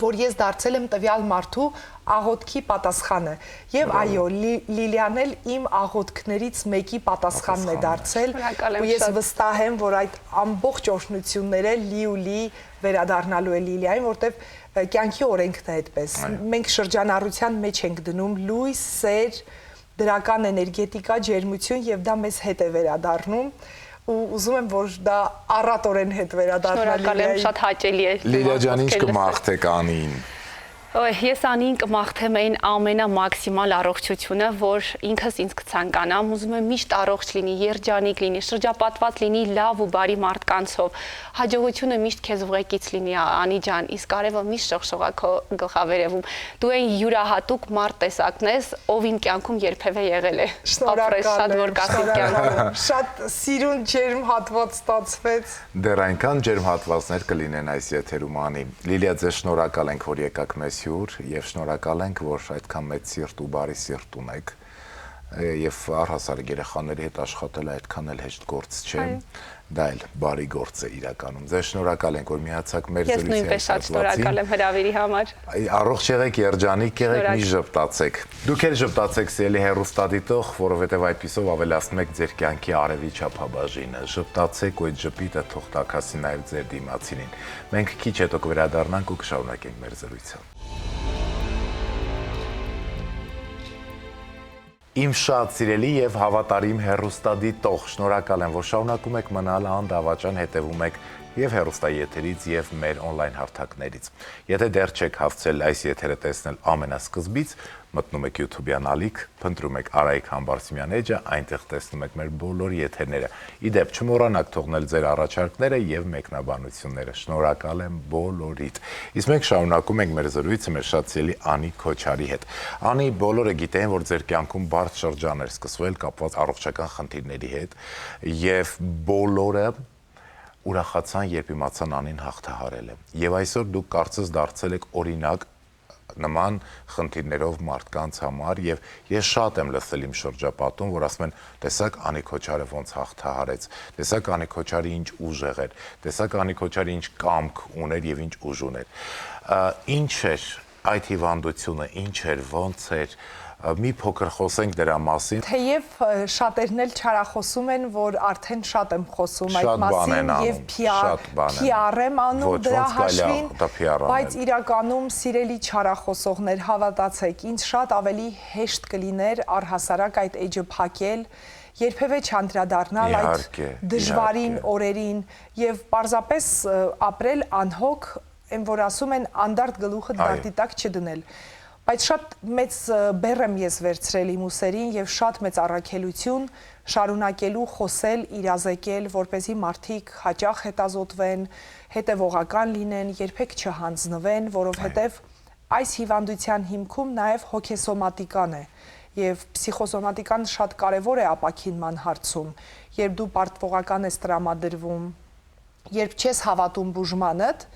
որ ես դարձել եմ տվյալ մարդու աղոթքի պատասխանը եւ այո Լիլիան էլ իմ աղոթքներից մեկի պատասխանն է դարձել ու ես վստահ եմ որ այդ ամբողջ օրհնությունները լի վերադառնալու է Լիլիային որտեվ կյանքի օրենքն է այդպես մենք շրջանառության մեջ ենք դնում լույս, սեր, դրական էներգետիկա, ջերմություն եւ դա մեզ հետ է վերադառնում ու ուզում եմ որ դա առատորեն հետ վերադառնա Շնորհակալ եմ, շատ հաճելի է։ Լիլիա ջան, ինչ կմաղթեք Անին։ Ես Անին կմաղթեմ այն ամենամաքսիմալ առողջությունը, որ ինքս ինձ կցանկանամ, ուզում եմ միշտ առողջ լինի, երջանիկ լինի, շրջապատված լինի լավ ու բարի մարդկանցով։ Հաջողությունը միշտ քեզ ուղեկից լինի, Անի ջան, իսկ արևը միշտ շողշողա քո գլխավերևում։ Դու այն յուրահատուկ մարդ տեսակն ես, ով իմ կյանքում երբևէ եղել է։ Շնորհակալ որ կասի կյանքում։ Շատ սիրուն ջերմ հատված ստացվեց։ Դեռ այնքան ջերմ հատվածներ կլինեն այս եթերում Անի։ Լիլիա, ձեզ շնորհակալ ենք, որ եկաք մեզ հյուր եւ շնորհակալ ենք, որ այդքան մեծ սիրտ ու բարի սիրտ ունեք եւ առհասարակ երեխաների հետ աշխատելը այդքան էլ հեշտ գործ չէ, դա էլ բարի գործ է իրականում։ Ձեզ շնորհակալ ենք, որ միացաք մեր Ես նույնպես շատ շնորհակալ եմ հրավերի համար։ Առողջ եղեք, երջանիկ եղեք, մի ժպտացեք։ Դուք էլ ժպտացեք, սիրելի հեռուստադիտող, որովհետև այդպիսով ավելացնում եք ձեր կյանքի արևի չափաբաժինը։ Ժպտացեք ու այդ ժպիտը թող տաքասի նաև ձեր դիմացինին։ Մենք քիչ հետո կվերադառնանք ու կշարունակենք մեր զրույցը։ Իմ շատ սիրելի եւ հավատարիմ հեռուստադիտող, շնորհակալ եմ, որ շարունակում եք մնալ անդավաճան հետևում եք եւ հեռուստաեթերից եւ մեր on-line հարթակներից։ Եթե դեռ չեք հասցրել այս եթերը տեսնել ամենասկզբից, մտնում եք YouTube-յան ալիք, փնտրում եք Արայիկ Համբարձումյան էջը, այնտեղ տեսնում եք մեր բոլոր եթերները։ Իդեպ չմոռանաք թողնել ձեր առաջարկները եւ մեկնաբանությունները։ Շնորհակալ եմ բոլորիդ։ Իսկ մենք շարունակում ենք մեր զրույցը մեր շատ սիրելի Անի Քոչարի հետ։ Անի, բոլորը գիտեն, որ ձեր կյանքում բարդ շրջան էր սկսվել կապված առողջական խնդիրների հետ եւ բոլորը ուրախացան, երբ իմացան Անին հաղթահարել է։ Եվ այսօր դուք կարծես դարձել եք օրինակ նման խնդիրներով մարդկանց համար եւ ես շատ եմ լսել իմ շրջապատում, որ ասում են, տեսակ Անի Քոչարը ոնց հաղթահարեց, տեսակ Անի Քոչարի ինչ ուժեղ էր, տեսակ Անի Քոչարի ինչ կամք ուներ եւ ինչ ուժ ուներ։ Ինչ էր այդ հիվանդությունը, ինչ էր, ոնց էր, մի փոքր խոսենք դրա մասին։ Թեև շատերն էլ չարախոսում են, որ արդեն շատ եմ խոսում այդ մասին եւ PR եմ անում դրա հաշվին, բայց իրականում սիրելի չարախոսողներ, հավատացեք, ինձ շատ ավելի հեշտ կլիներ առհասարակ այդ էջը փակել, երբևէ չանդրադառնալ այդ դժվարին օրերին եւ պարզապես ապրել անհոգ, այն որ ասում են անդարդ գլուխը դարտի տակ չդնել։ Բայց շատ մեծ բեռ եմ ես վերցրել իմ ուսերին եւ շատ մեծ առաքելություն շարունակելու խոսել, իրազեկել, որպեսզի մարդիկ հաճախ հետազոտվեն, հետևողական լինեն, երբեք չհանձնվեն, որովհետեւ այս հիվանդության հիմքում նաեւ հոգեսոմատիկան է եւ պսիխոսոմատիկան շատ կարեւոր է ապաքինման հարցում, երբ դու պարտվողական ես տրամադրվում, երբ չես հավատում բուժմանդ,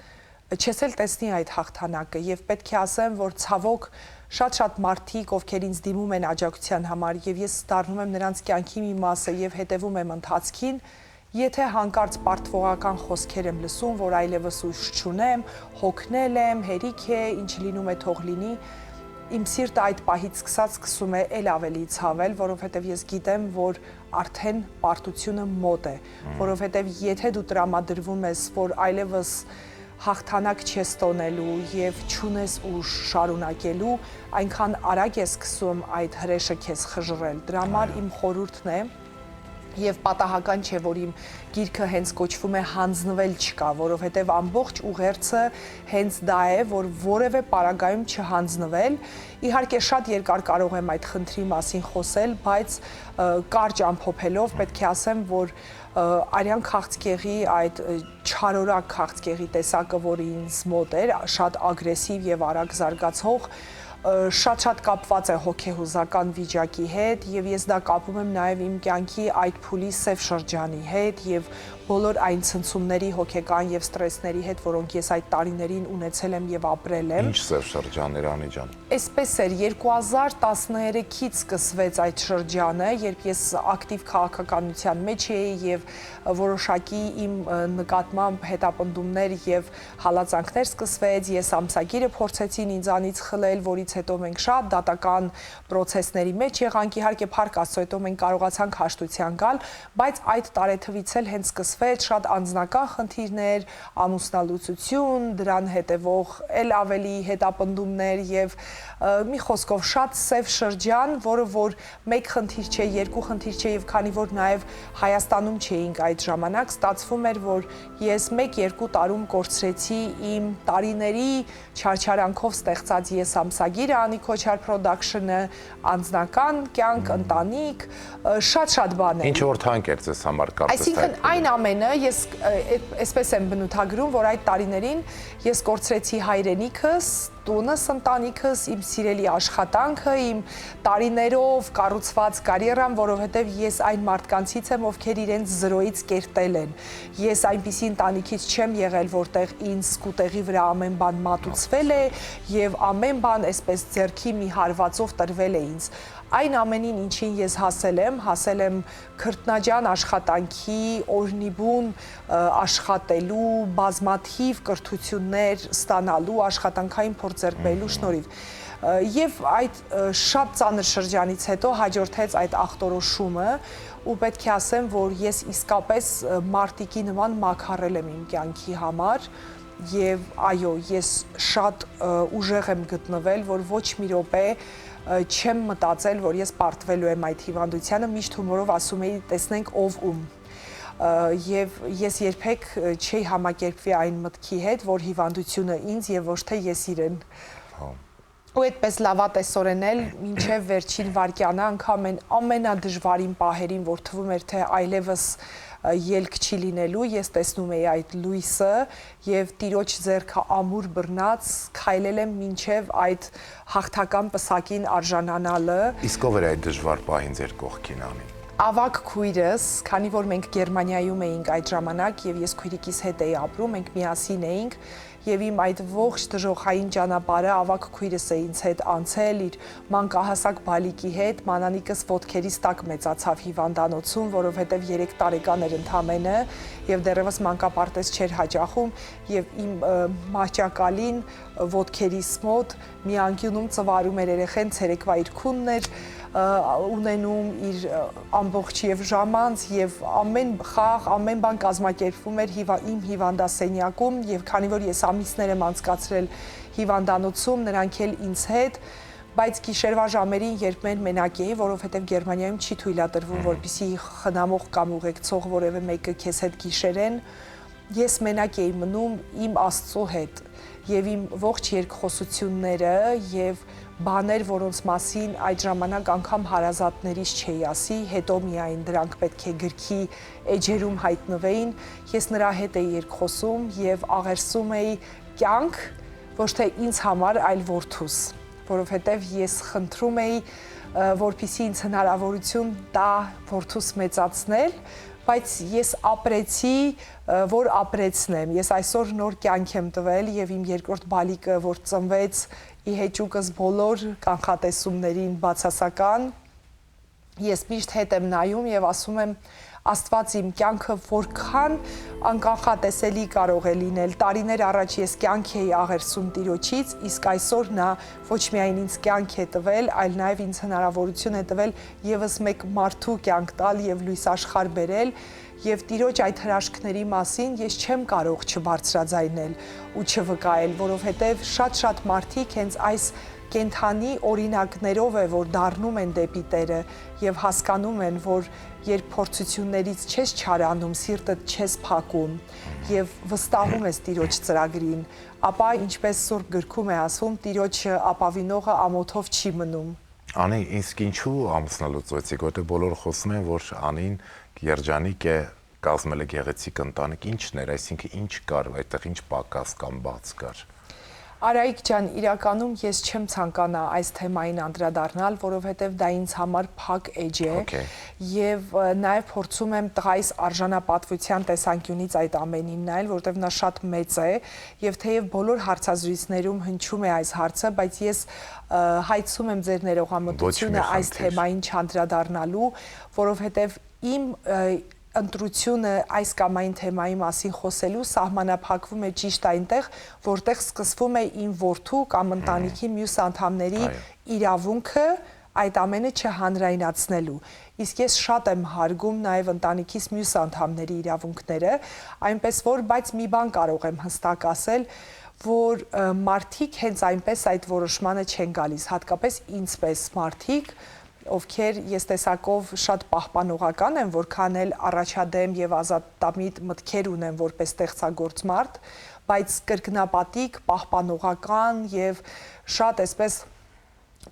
չես էլ տեսնի այդ հաղթանակը եւ պետք է ասեմ, որ ցավոք շատ մարդիկ, ովքեր ինձ դիմում են աջակցության համար եւ ես դառնում եմ նրանց կյանքի մի մասը եւ հետեւում եմ ընթացքին, եթե հանկարծ պարտվողական խոսքեր եմ լսում, որ այլևս ուժ չունեմ, հոգնել եմ, հերիք է, ինչ լինում է թող լինի, իմ սիրտը այդ պահից սկսում է էլ ավելի ցավել, որովհետեւ ես գիտեմ, որ արդեն պարտությունը մոտ է, որովհետեւ եթե դու տրամադրվում ես, որ այլևս հաղթանակ չես տոնելու եւ չունես ուժ շարունակելու, այնքան արագ ես սկսում այդ հրեշը քեզ խժռել։ Դրա համար իմ խորհուրդն է եւ պատահական չէ, որ իմ գիրքը հենց կոչվում է հանձնվել չկա, որովհետեւ ամբողջ ուղերձը հենց դա է, որ որևէ պարագայում չհանձնվել։ Իհարկե շատ երկար կարող եմ այդ խնդրի մասին խոսել, բայց կարճ ամփոփելով պետք է ասեմ, որ արյան քաղցկեղի այդ չարորակ քաղցկեղի տեսակը, որ ինձ մոտ էր, շատ ագրեսիվ եւ արագ զարգացող, շատ կապված է հոգեհուզական վիճակի հետ եւ ես դա կապում եմ նաեւ իմ կյանքի այդ փուլի սև շրջանի հետ եւ բոլոր այն ցնցումների հոգեկան եւ ստրեսների հետ, որոնք ես այդ տարիներին ունեցել եմ եւ ապրել եմ։ Ինչ սև շրջան էր Անի ջան։ Այսպես էր 2013-ից սկսվեց այդ շրջանը, երբ ես ակտիվ քաղաքականության մեջ էի եւ որոշակի իմ նկատմամբ հետապնդումներ եւ հալածանքներ սկսվեց, ես ամսագիրը փորձեցին ինձանից խլել, որից դրանից հետո մենք շատ դատական process-ների մեջ եղանք, իհարկե փառք Աստծո, հետո մենք կարողացանք հաշտության գալ, բայց այդ տարեթվից էլ հենց սկսվեց շատ անձնական խնդիրներ, ամուսնալուծություն, դրան հետևող էլ ավելի հետապնդումներ եւ մի խոսքով շատ սև շրջան, որը որ մեկ խնդիր չէ, երկու խնդիր չէ եւ քանի որ նաեւ Հայաստանում չէինք այդ ժամանակ, ստացվում էր, որ ես 1-2 տարում կորցրեցի իմ տարիների չարչարանքով ստեղծած ես ամսագիրը Անի Քոչար Production-ը, անձնական կյանք, ընտանիք, շատ բաներ։ Ինչ որ թանկ էր ձեզ համար կարծես։ Այսինքն այն ամենը ես այսպես եմ բնութագրում, որ այդ տարիներին ես կորցրեցի հայրենիքս, տունս, ընտանիքս, իմ սիրելի աշխատանքը, իմ տարիներով կառուցված կարիերան, որովհետև ես այն մարդկանցից եմ, ովքեր իրենց զրոյից կերտել են։ Ես այնպիսի ընտանիքից չեմ եղել, որտեղ ինձ սկուտեղի վրա ամեն բան մատուցվել է եւ ամեն բան այսպես ձեռքի մի հարվածով տրվել է ինձ։ Այն ամենին, ինչին ես հասել եմ քրտնաջան աշխատանքի, օրնիբուն աշխատելու, բազմաթիվ կրթություններ ստանալու, աշխատանքային փորձ ձեռք բերելու շնորհիվ։ Եվ այդ շատ ծանր շրջանից հետո հաջորդեց այդ ախտորոշումը ու պետք է ասեմ, որ ես իսկապես մարտիկի նման մաքարել եմ իմ կյանքի համար եւ այո, ես շատ ուժեղ եմ գտնվել, որ ոչ մի րոպե չեմ մտածել, որ ես պարտվելու եմ այդ հիվանդությանը, միշտ հումորով ասում էի, տեսնենք ով ում։ Եվ ես երբեք չի համակերպվի այն մտքի հետ, որ հիվանդությունը ինձ եւ ոչ թե ես իրեն։ Ու այդպես լավատեսորեն էլ մինչև վերջին վայրկյանը անգամ ամենադժվարին պահերին, որ թվում էր թե այլևս ելք չի լինելու, ես տեսնում էի այդ լույսը եւ տիրոջ ձեռքը ամուր բռնած քայլել եմ մինչև այդ հաղթական պսակին արժանանալը։ Իսկ ով էր այդ դժվար պահին ձեր կողքին Անի։ Ավակ քույրս, քանի որ մենք Գերմանիայում էինք այդ ժամանակ եւ ես քույրիկիս հետ էի ապրում, մենք միասին էինք եւ իմ այդ ողջ դժոխային ճանապարհը ավակ քույրս է ինձ հետ անցել իր մանկահասակ բալիկի հետ, մանանիկս ոտքերից տակ մեծացավ հիվանդանոցում, որովհետեւ 3 տարեկան էր ընդամենը եւ դեռևս մանկապարտեզ չէր հաճախում եւ իմ մահճակալին ոտքերիս մոտ մի անկյունում ծվարում էր երեխեն, ցերեկվա իր քունն էր ունենում իր ամբողջ եւ ժամանց եւ ամեն խաղ, ամեն բան կազմակերպվում էր իմ հիվանդասենյակում եւ քանի որ ես ամիսներ եմ անցկացրել հիվանդանոցում, նրանք էլ ինձ հետ, բայց գիշերվա ժամերին երբ mən մենակ էի, որովհետեւ Գերմանիայում չի թույլատրվում, որպեսզի խնամող կամ ուղեկցող որևէ մեկը քեզ հետ գիշերեն, ես մենակ էի մնում իմ Աստծո հետ եւ իմ ողջ երկխոսությունները եւ բաներ, որոնց մասին այդ ժամանակ անգամ հարազատներիս չէի ասի, հետո միայն դրանք պետք է գրքի էջերում հայտնվեին, ես նրա հետ էի երկխոսում եւ աղերսում էի կյանք, ոչ թե ինձ համար, այլ որդուս, որովհետեւ ես խնդրում էի, որպեսզի ինձ հնարավորություն տա որդուս մեծացնել, բայց ես ապրեցի, որ ապրեցնեմ, ես այսօր նոր կյանք եմ տվել եւ իմ երկրորդ բալիկը, որ ծնվեց ի հեճուկս բոլոր կանխատեսումներին բացասական, ես միշտ հետ եմ նայում եւ ասում եմ Աստված իմ կյանքը որքան անկանխատեսելի կարող է լինել։ Տարիներ առաջ ես կյանք էի աղերսում Տիրոջից, իսկ այսօր նա ոչ միայն ինձ կյանք է տվել, այլ նաեւ ինձ հնարավորություն է տվել եւս մեկ մարդու կյանք տալ եւ լույս աշխարհ բերել, եւ Տիրոջ այդ հրաշքների մասին ես չեմ կարող չբարձրաձայնել ու չվկայել, որովհետեւ շատ մարդիկ հենց այս կենթանի օրինակներով է, որ դառնում են դեպի Տերը եւ հասկանում են, որ երբ փորձություններից չես չարանում, սիրտդ չես փակում եւ վստահում ես Տիրոջ ծրագրին, ապա ինչպես Սուրբ գրքում է ասվում, Տիրոջը ապավինողը ամոթով չի մնում։ Անի, իսկ ինչու ամուսնալուծվեցիք, որտեղ բոլորը խոսում են, որ Անին երջանիկ է, կազմել է գեղեցիկ ընտանիք, ինչն էր, այսինքն ինչ կար, այդտեղ ինչ պակաս կամ բաց կար։ Արայիկ ջան, իրականում ես չեմ ցանկանա այս թեմային անդրադառնալ, որովհետև դա ինձ համար փակ էջ է եւ նաեւ փորձում եմ տղայիս արժանապատվության տեսանկյունից այդ ամենին նայել, որովհետև նա շատ մեծ է եւ թեև բոլոր հարցազրույցներում հնչում է այս հարցը, բայց ես հայցում եմ ձեր ներողամտությունը այս թեմային չանդրադառնալու, որովհետև իմ ընտրությունը այս կամ այն թեմայի մասին խոսելու սահմանափակվում է ճիշտ այնտեղ, որտեղ սկսվում է իմ որդու կամ ընտանիքի մյուս անդամների իրավունքը այդ ամենը չհանրայնացնելու։ Իսկ ես շատ եմ հարգում նաև ընտանիքիս մյուս անդամների իրավունքները, այնպես որ բայց մի բան կարող եմ հստակ ասել, որ մարդիկ հենց այնպես այդ որոշմանը չեն գալիս, հատկապես ինձպես մարդիկ, ովքեր ես տեսակով շատ պահպանողական են, որքան էլ առաջադեմ եւ ազատամիտ մտքեր ունեն որպես ստեղծագործ մարդ, բայց կրկնապատիկ, պահպանողական եւ շատ այսպես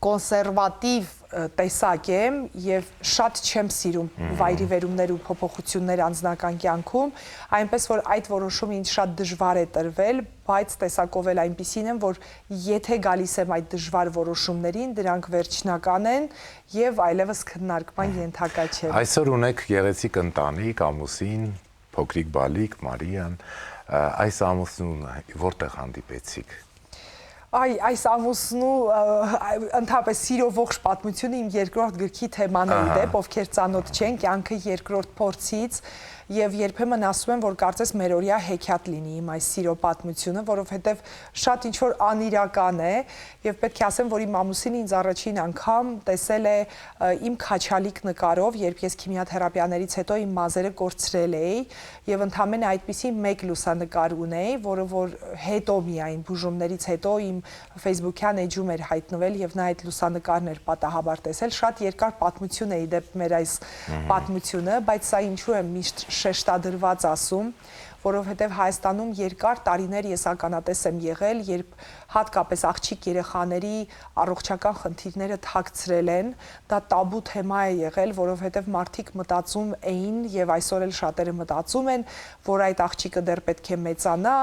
կոնսերվատիվ տեսակ եմ եւ շատ չեմ սիրում վայրիվերումներ ու փոփոխություններ անձնական կյանքում, այնպես որ այդ որոշումը ինձ շատ դժվար է տրվել, բայց տեսակով էլ այնպիսին եմ, որ եթե գալիս եմ այդ դժվար որոշումներին, դրանք վերջնական են եւ այլևս քննարկման ենթակա չեն։ Այսօր ունեք գեղեցիկ ընտանիք, ամուսին, փոքրիկ բալիկ, Մարիան, այս ամուսնուն որտեղ հանդիպեցիք։ Այս ամուսնու ընդհանրապես սիրո ողջ պատմությունը իմ երկրորդ գրքի թեման է դեպ, ովքեր ծանոթ չեն, կյանքը երկրորդ փորձից եւ երբեմն ասում եմ, որ կարծես մերօրյա հեքիաթ լինի իմ այս սիրո պատմությունը, որովհետեւ շատ ինչ որ անիրական է եւ պետք է ասեմ, որ իմ ամուսինը ինձ առաջին անգամ տեսել է իմ քաչալիկ նկարով, երբ ես քիմիաթերապիաներից հետո իմ մազերը կորցրել էի եւ ընդամենը այդպիսի մեկ լուսանկար ունեի, որը որ հետո միայն բուժումներից հետո իմ Facebook-յան էջում էր հայտնվել եւ նա այդ լուսանկարն էր պատահաբար տեսել, շատ երկար պատմություն է դեպ մեր այս պատմությունը, բայց սա ինչու է միշտ շեշտադրված ասում, որովհետև Հայաստանում երկար տարիներ ես ականատես եմ եղել, երբ հատկապես աղջիկ երեխաների առողջական խնդիրները թաքցրել են, դա տաբու թեմա է եղել, որովհետև մարդիկ մտածում էին եւ այսօր էլ շատերը մտածում են, որ այդ աղջիկը դեռ պետք է մեծանա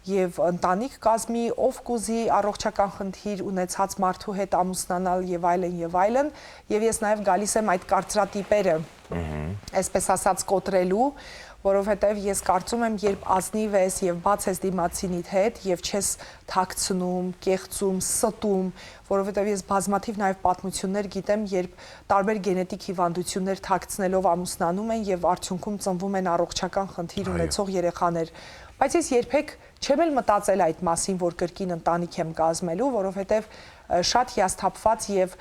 եւ ընտանիք կազմի, ով կուզի առողջական խնդիր ունեցած մարդու հետ ամուսնանալ եւ այլն, եւ ես նաեւ գալիս եմ այդ կարծրատիպերը, այսպես ասած կոտրելու, որովհետև ես կարծում եմ, երբ ազնիվ ես եւ բաց ես դիմացինիդ հետ եւ չես թաքցնում, կեղծում, ստում, որովհետև ես բազմաթիվ նաեւ պատմություններ գիտեմ, երբ տարբեր գենետիկ հիվանդություններ թաքցնելով ամուսնանում են եւ արդյունքում ծնվում են առողջական խնդիր ունեցող երեխաներ, բայց ես երբեք չեմ էլ մտածել այդ մասին, որ կրկին ընտանիք եմ կազմելու, որովհետև շատ հիասթափված եւ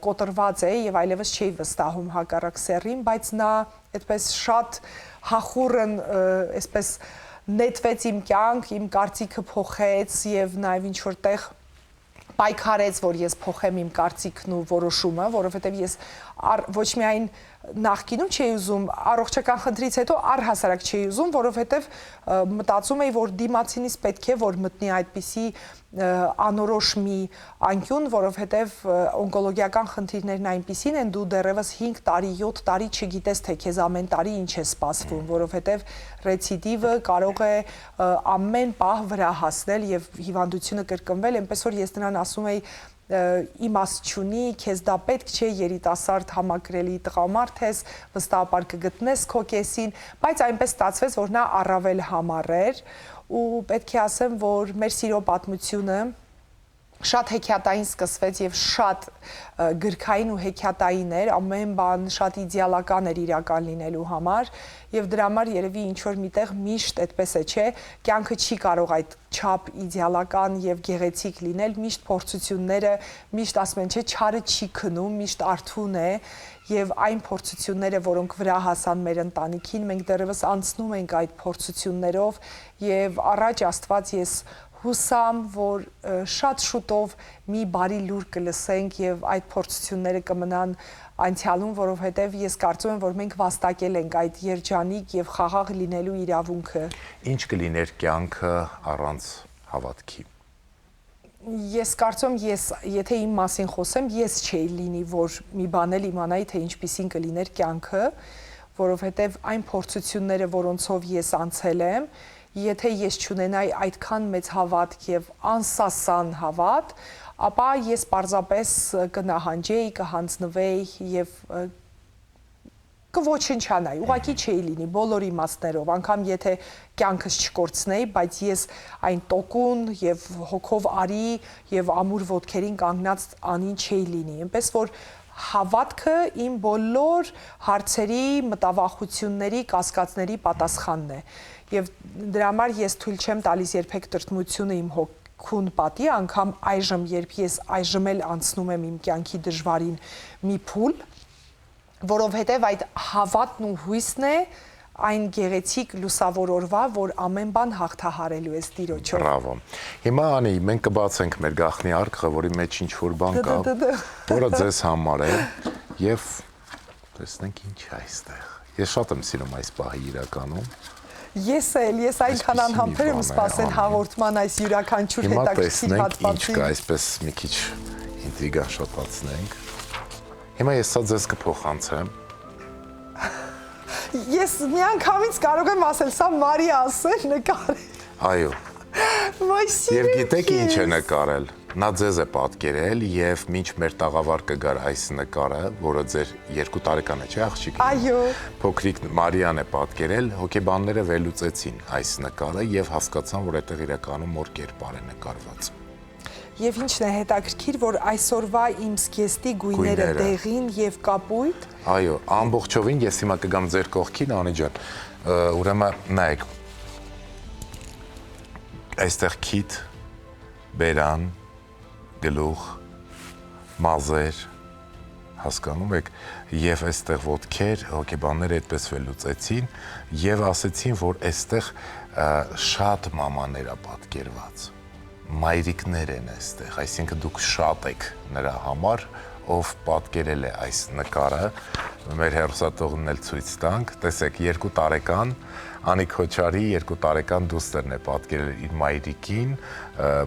կոտրված է եւ այլևս չի վստահում հակառակ սեռին, բայց նա այդպես շատ հախուռն այսպես նետվեց իմ կյանք, իմ կարծիքը փոխեց եւ նաեւ ինչ որտեղ պայքարեց, որ ես փոխեմ իմ կարծիքն ու որոշումը, որովհետեւ ես ոչ միայն նախկինում չէի ուզում, առողջական խնդրից հետո առհասարակ չէի ուզում, որովհետև մտածում էի, որ դիմացինից պետք է որ մտնի այդպիսի անորոշ մի անկյուն, որովհետև օնկոլոգիական խնդիրներն այնպիսին են, դու դեռևս 5 տարի, 7 տարի չգիտես, թե քեզ ամեն տարի ինչ է սպասվում, որովհետև ռեցիդիվը կարող է ամեն պահ վրա հասնել եւ հիվանդությունը կրկնվել, այնպես որ ես նրան ասում էի իմաստ չունի, քեզ դա պետք չէ, երիտասարդ համակրելի տղամարդ ես, վստահաբար կգտնես քո կեսին, բայց այնպես ստացվեց, որ նա առավել համառ էր ու պետք է ասեմ, որ մեր սիրո պատմությունը շատ հեքիաթային սկսվեց եւ շատ գրքային ու հեքիաթային էր, ամեն բան շատ իդեալական էր իրական լինելու համար եւ դրա համար երևի ինչ որ միտեղ միշտ այդպես է, չէ, կյանքը չի կարող այդ չափ իդեալական եւ գեղեցիկ լինել, միշտ փորձությունները, միշտ ասում են, չէ, չարը չի քնում, միշտ արթուն է եւ այն փորձությունները, որոնք վրա հասան մեր ընտանիքին, մենք դեռևս անցնում ենք այդ փորձություններով եւ առաջ Աստված ես հուսամ, որ շատ շուտով մի բարի լուր կլսենք եւ այդ փորձությունները կմնան անցյալում, որովհետեւ ես կարծում եմ, որ մենք վաստակել ենք այդ երջանիկ եւ խաղաղ լինելու իրավունքը։ Ինչ կլիներ կյանքը առանց հավատքի։ Ես կարծում եմ, եթե իմ մասին խոսեմ, ես չէի լինի, որ մի բան էլ իմանայի, թե ինչպիսին կլիներ կյանքը, որովհետեւ այն փորձությունները, որոնցով ես անցել եմ, եթե ես չունենայի այդքան մեծ հավատք եւ անսասան հավատ, ապա ես պարզապես կնահանջեի, կհանձնվեի եւ կոչնչանայի, ուղղակի չէի լինի բոլոր իմաստներով, անգամ եթե կյանքս չկորցնեի, բայց ես այն տոկուն եւ հոգով արի եւ ամուր ոտքերին կանգնած անին չէի լինի, այնպես որ հավատքը իմ բոլոր հարցերի, մտավախությունների, կասկածների պատասխանն է։ Եվ դրա համար ես թույլ չեմ տալիս երբեք տրտմությունը իմ հոգուն պատի, անգամ այժմ, երբ ես այժմ էլ անցնում եմ իմ կյանքի դժվարին մի փուլ, որովհետև այդ հավատն ու հույսն է այն գեղեցիկ լուսավոր օրվա, որ ամեն բան հաղթահարելու է Տիրոջով։ Բրավո։ Հիմա Անի, մենք կբացենք մեր գաղտնի արկղը, որի մեջ ինչ-որ բան կա, որը ձեզ համար է, եւ տեսնենք ինչ է այստեղ։ Ես շատ եմ սիրում այս պահի իրականում։ Ես այնքան անհամբեր եմ սպասել հաղորդման այս յուրաքանչյուր հետաքրքիր հատվածին։ Ինչ կա, այսպես մի քիչ ինտրիգա շատացնենք։ Հիմա ես սա ձեզ կփոխանցեմ։ Ես միանգամից կարող եմ ասել, սա Մարիաս է նկարել։ Այո։ Եվ գիտեք ինչ է նկարել։ Նա ձեզ է պատկերել եւ մինչ մեր տաղավար կգար այս նկարը, որը ձեր 2 տարեկան է, չէ՞ աղջիկ։ Այո։ Փոքրիկ Մարիան է պատկերել, հոգեբանները վերլուծեցին այս նկարը եւ հասկացան, որ այդտեղ իրականում որ կերպար է նկարված։ Եվ ինչն է հետաքրքիր, որ այսօրվա իմ զգեստի գույները դեղին եւ կապույտ։ Այո, ամբողջովին ես հիմա կգամ ձեր կողքին, Անի ջան։ Ուրեմն նայեք։ Այստեղ քիթ, բերան, գլուխ, մազեր, հասկանում եք, եւ այստեղ ոտքեր, հոգեբանները այդպես վերլուծեցին եւ ասեցին, որ այստեղ շատ մամաներ է պատկերված։ Մայրիկներ են այստեղ, այսինքն դուք շատ եք նրա համար, ով պատկերել է այս նկարը, մեր հեռուստատողն էլ ցույց տանք, տեսեք 2 տարեկան Անի Քոչարի 2 տարեկան դուստերն է պատկերել իր մայրիկին,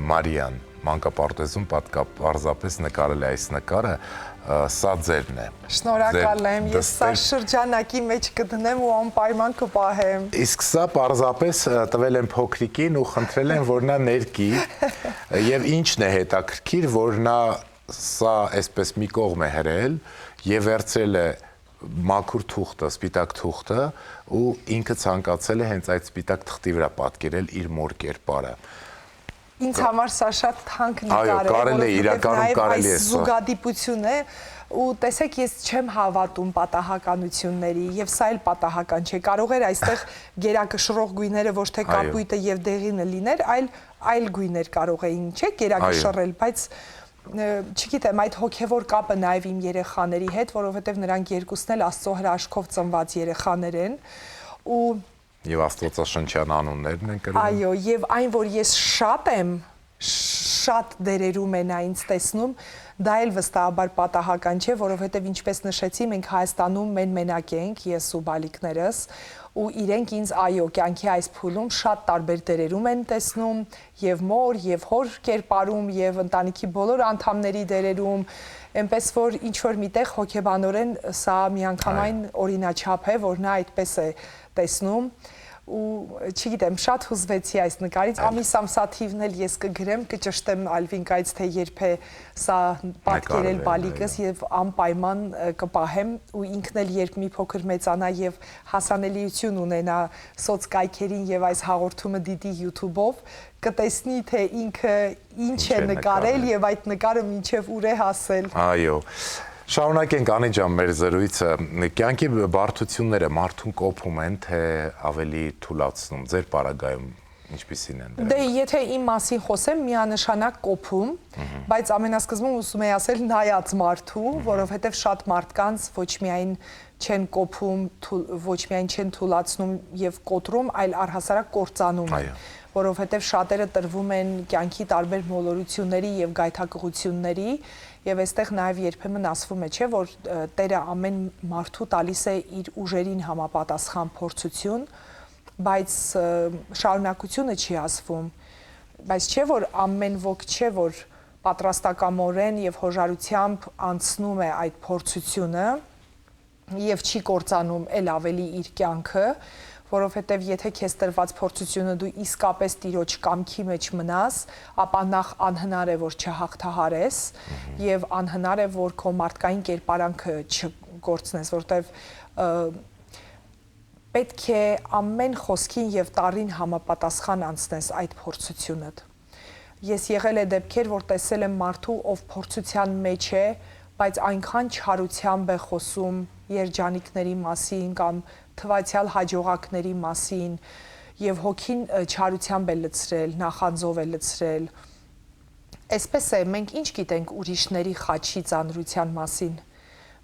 Մարիան, մանկապարտեզում պարզապես նկարել է այս նկարը, սա ձերն է։ Շնորհակալ եմ, ես սա շրջանակի մեջ կդնեմ ու անպայման կպահեմ։ Իսկ սա պարզապես տվել եմ փոքրիկին ու խնդրել եմ, որ նա ներկի, եւ ինչն է հետաքրքիր, որ նա սա այսպես մի կողմ է հրել եւ վերցրել է մաքուր թուղթը, սպիտակ թուղթը ու ինքը ցանկացել է հենց այդ սպիտակ թղթի վրա պատկերել իր մոր կերպարը։ Ինձ համար սա շատ թանկ նկար է, այո, կարելի է, իրականում կարելի է սա։ Զուգադիպություն է ու տեսեք, ես չեմ հավատում պատահականությունների եւ սա էլ պատահական չէ։ Կարող էր այստեղ գերակշռող գույները ոչ թե կապույտը եւ դեղինը լիներ, այլ գույներ կարող էին, չէ՞, գերակշռել, բայց չգիտեմ, այդ հոգևոր կապը նաև իմ երեխաների հետ, որովհետև նրանք երկուսն էլ Աստծո հրաշքով ծնված երեխաներ են ու եւ Աստվածաշնչյան անուններն են կրում։ Այո, եւ այն, որ ես շատ եմ, շատ դերերում են այնց տեսնում, դա էլ վստահաբար պատահական չէ, որովհետև ինչպես նշեցի, մենք Հայաստանում մենակ ենք, ես ու բալիկներս, ու իրենք ինձ այո, կյանքի այս փուլում շատ տարբեր դերերում են տեսնում, եւ մոր, եւ հոր կերպարում, եւ ընտանիքի բոլոր անդամների դերերում, այնպես որ ինչ որ միտեղ հոգեբանորեն սա միանգամայն օրինաչափ է, որ նա այդպես է տեսնում ու չգիտեմ, շատ հուզվեցի այս նկարից, ամիս ամսաթիվն էլ ես կգրեմ, կճշտեմ Ալվինկայից, թե երբ է սա պատկերել բալիկս եւ անպայման կպահեմ ու ինքն էլ երբ մի փոքր մեծանա եւ հասանելիություն ունենա սոցկայքերին եւ այս հաղորդումը դիտի YouTube-ով, կտեսնի թե ինքը ինչ է նկարել եւ այդ նկարը մինչեւ ուր է հասել։ Այո։ Շարունակենք Անի ջան մեր զրույցը, կյանքի բարդությունները մարդուն կոփում են, թե ավելի թուլացնում, ձեր պարագայում ինչպիսին են դրանք։ Դե եթե իմ մասին խոսեմ, միանշանակ կոփում, բայց ամենասկզբում ուզում եի ասել նայած մարդու, որովհետև շատ մարդկանց ոչ միայն չեն կոփում, ոչ միայն չեն թուլացնում եւ կոտրում, այլ առհասարակ կործանում են, որովհետև շատերը տրվում են կյանքի տարբեր մոլորությունների եւ գայթակղությունների եւ այստեղ նաեւ երբեմն ասվում է, չէ, որ Տերը ամեն մարդու տալիս է իր ուժերին համապատասխան փորձություն, բայց շարունակությունը չի ասվում, բայց չէ որ ամեն ոք չէ որ պատրաստակամորեն եւ հոժարությամբ անցնում է այդ փորձությունը եւ չի կործանում էլ ավելի իր կյանքը, որովհետեւ եթե քեզ տրված փորձությունը դու իսկապես Տիրոջ կամքի մեջ մնաս, ապա նախ անհնար է որ չհաղթահարես եւ անհնար է որ քո մարդկային կերպարանքը չկորցնես, որովհետեւ պետք է ամեն խոսքին եւ տառին համապատասխան անցնես այդ փորձությունդ։ Ես եղել է դեպքեր, որ տեսել եմ մարդու, ով փորձության մեջ է, բայց այնքան չարությամբ է խոսում երջանիկների մասին կամ թվացial հաջողակների մասին եւ հոգին չարությամբ է լցրել, նախանձով է լցրել։ Այսպես է, մենք ինչ գիտենք ուրիշների խաչի ծանրության մասին։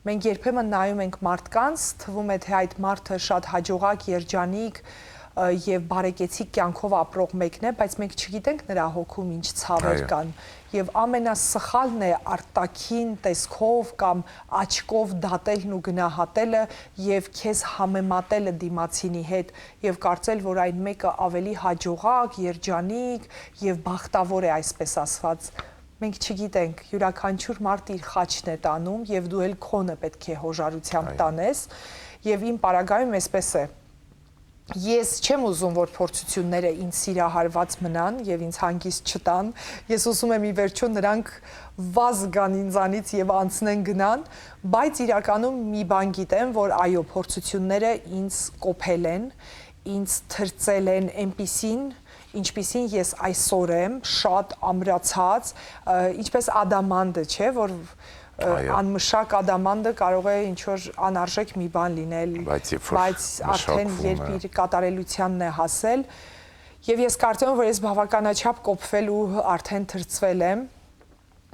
Մենք երբեմն նայում ենք մարդկանց, թվում է թե այդ մարդը շատ հաջողակ, երջանիկ եւ բարեկեցիկ կյանքով ապրող մեկն է, բայց մենք չգիտենք նրա հոգում ինչ ցավեր կան եւ ամենասխալն է արտաքին տեսքով կամ աչքով դատելն ու գնահատելը եւ քեզ համեմատելը դիմացինի հետ եւ կարծել, որ այն մեկը ավելի հաջողակ, երջանիկ եւ բախտավոր է, այսպես ասված։ Մենք չգիտենք, յուրաքանչյուր մարդ իր խաչն է տանում եւ դու էլ քոնը պետք է հոժարությամբ տանես եւ իմ պարագայում այսպես է։ Ես չեմ ուզում, որ փորձությունները ինձ սիրահարված մնան եւ ինձ հանգիստ չտան։ Ես ուզում եմ ի վերջո նրանք վազ գան ինձանից եւ անցնեն գնան, բայց իրականում մի բան գիտեմ, որ այո, փորձությունները ինձ կոփել են, ինձ թրծել են այնպիսին, ինչպիսին ես այսօր եմ, շատ ամրացած, ինչպես ադամանդը, չէ, որ անմշակ ադամանդը կարող է ինչ-որ անարժեք մի բան լինել, բայց արդեն երբ իր կատարելությանն է հասել, եւ ես կարծում եմ, որ ես բավականաչափ կոփվել ու արդեն թրծվել եմ,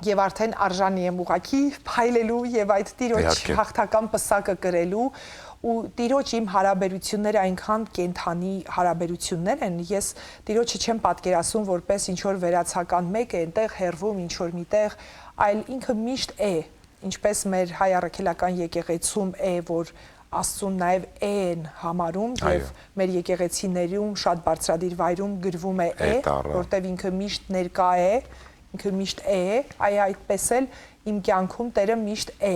եւ արդեն արժանի եմ ուղակի փայլելու եւ այդ տիրոջ հաղթական պսակը կրելու ու տիրոջ իմ հարաբերությունները այնքան կենթանի հարաբերություններ են, ես տիրոջը չեմ պատկերացնում որպես ինչ-որ վերացական մեկ է, այնտեղ հերվում ինչ-որ միտեղ, այլ ինքը միշտ է, ինչպես մեր հայ առաքելական եկեղեցում է, որ Աստծուն նաև են համարում եւ մեր եկեղեցիներում շատ բարձրադիր վայրում գրվում է է, որտեղ ինքը միշտ ներկա է, ինքը միշտ է, այդպես էլ իմ կյանքում Տերը միշտ է։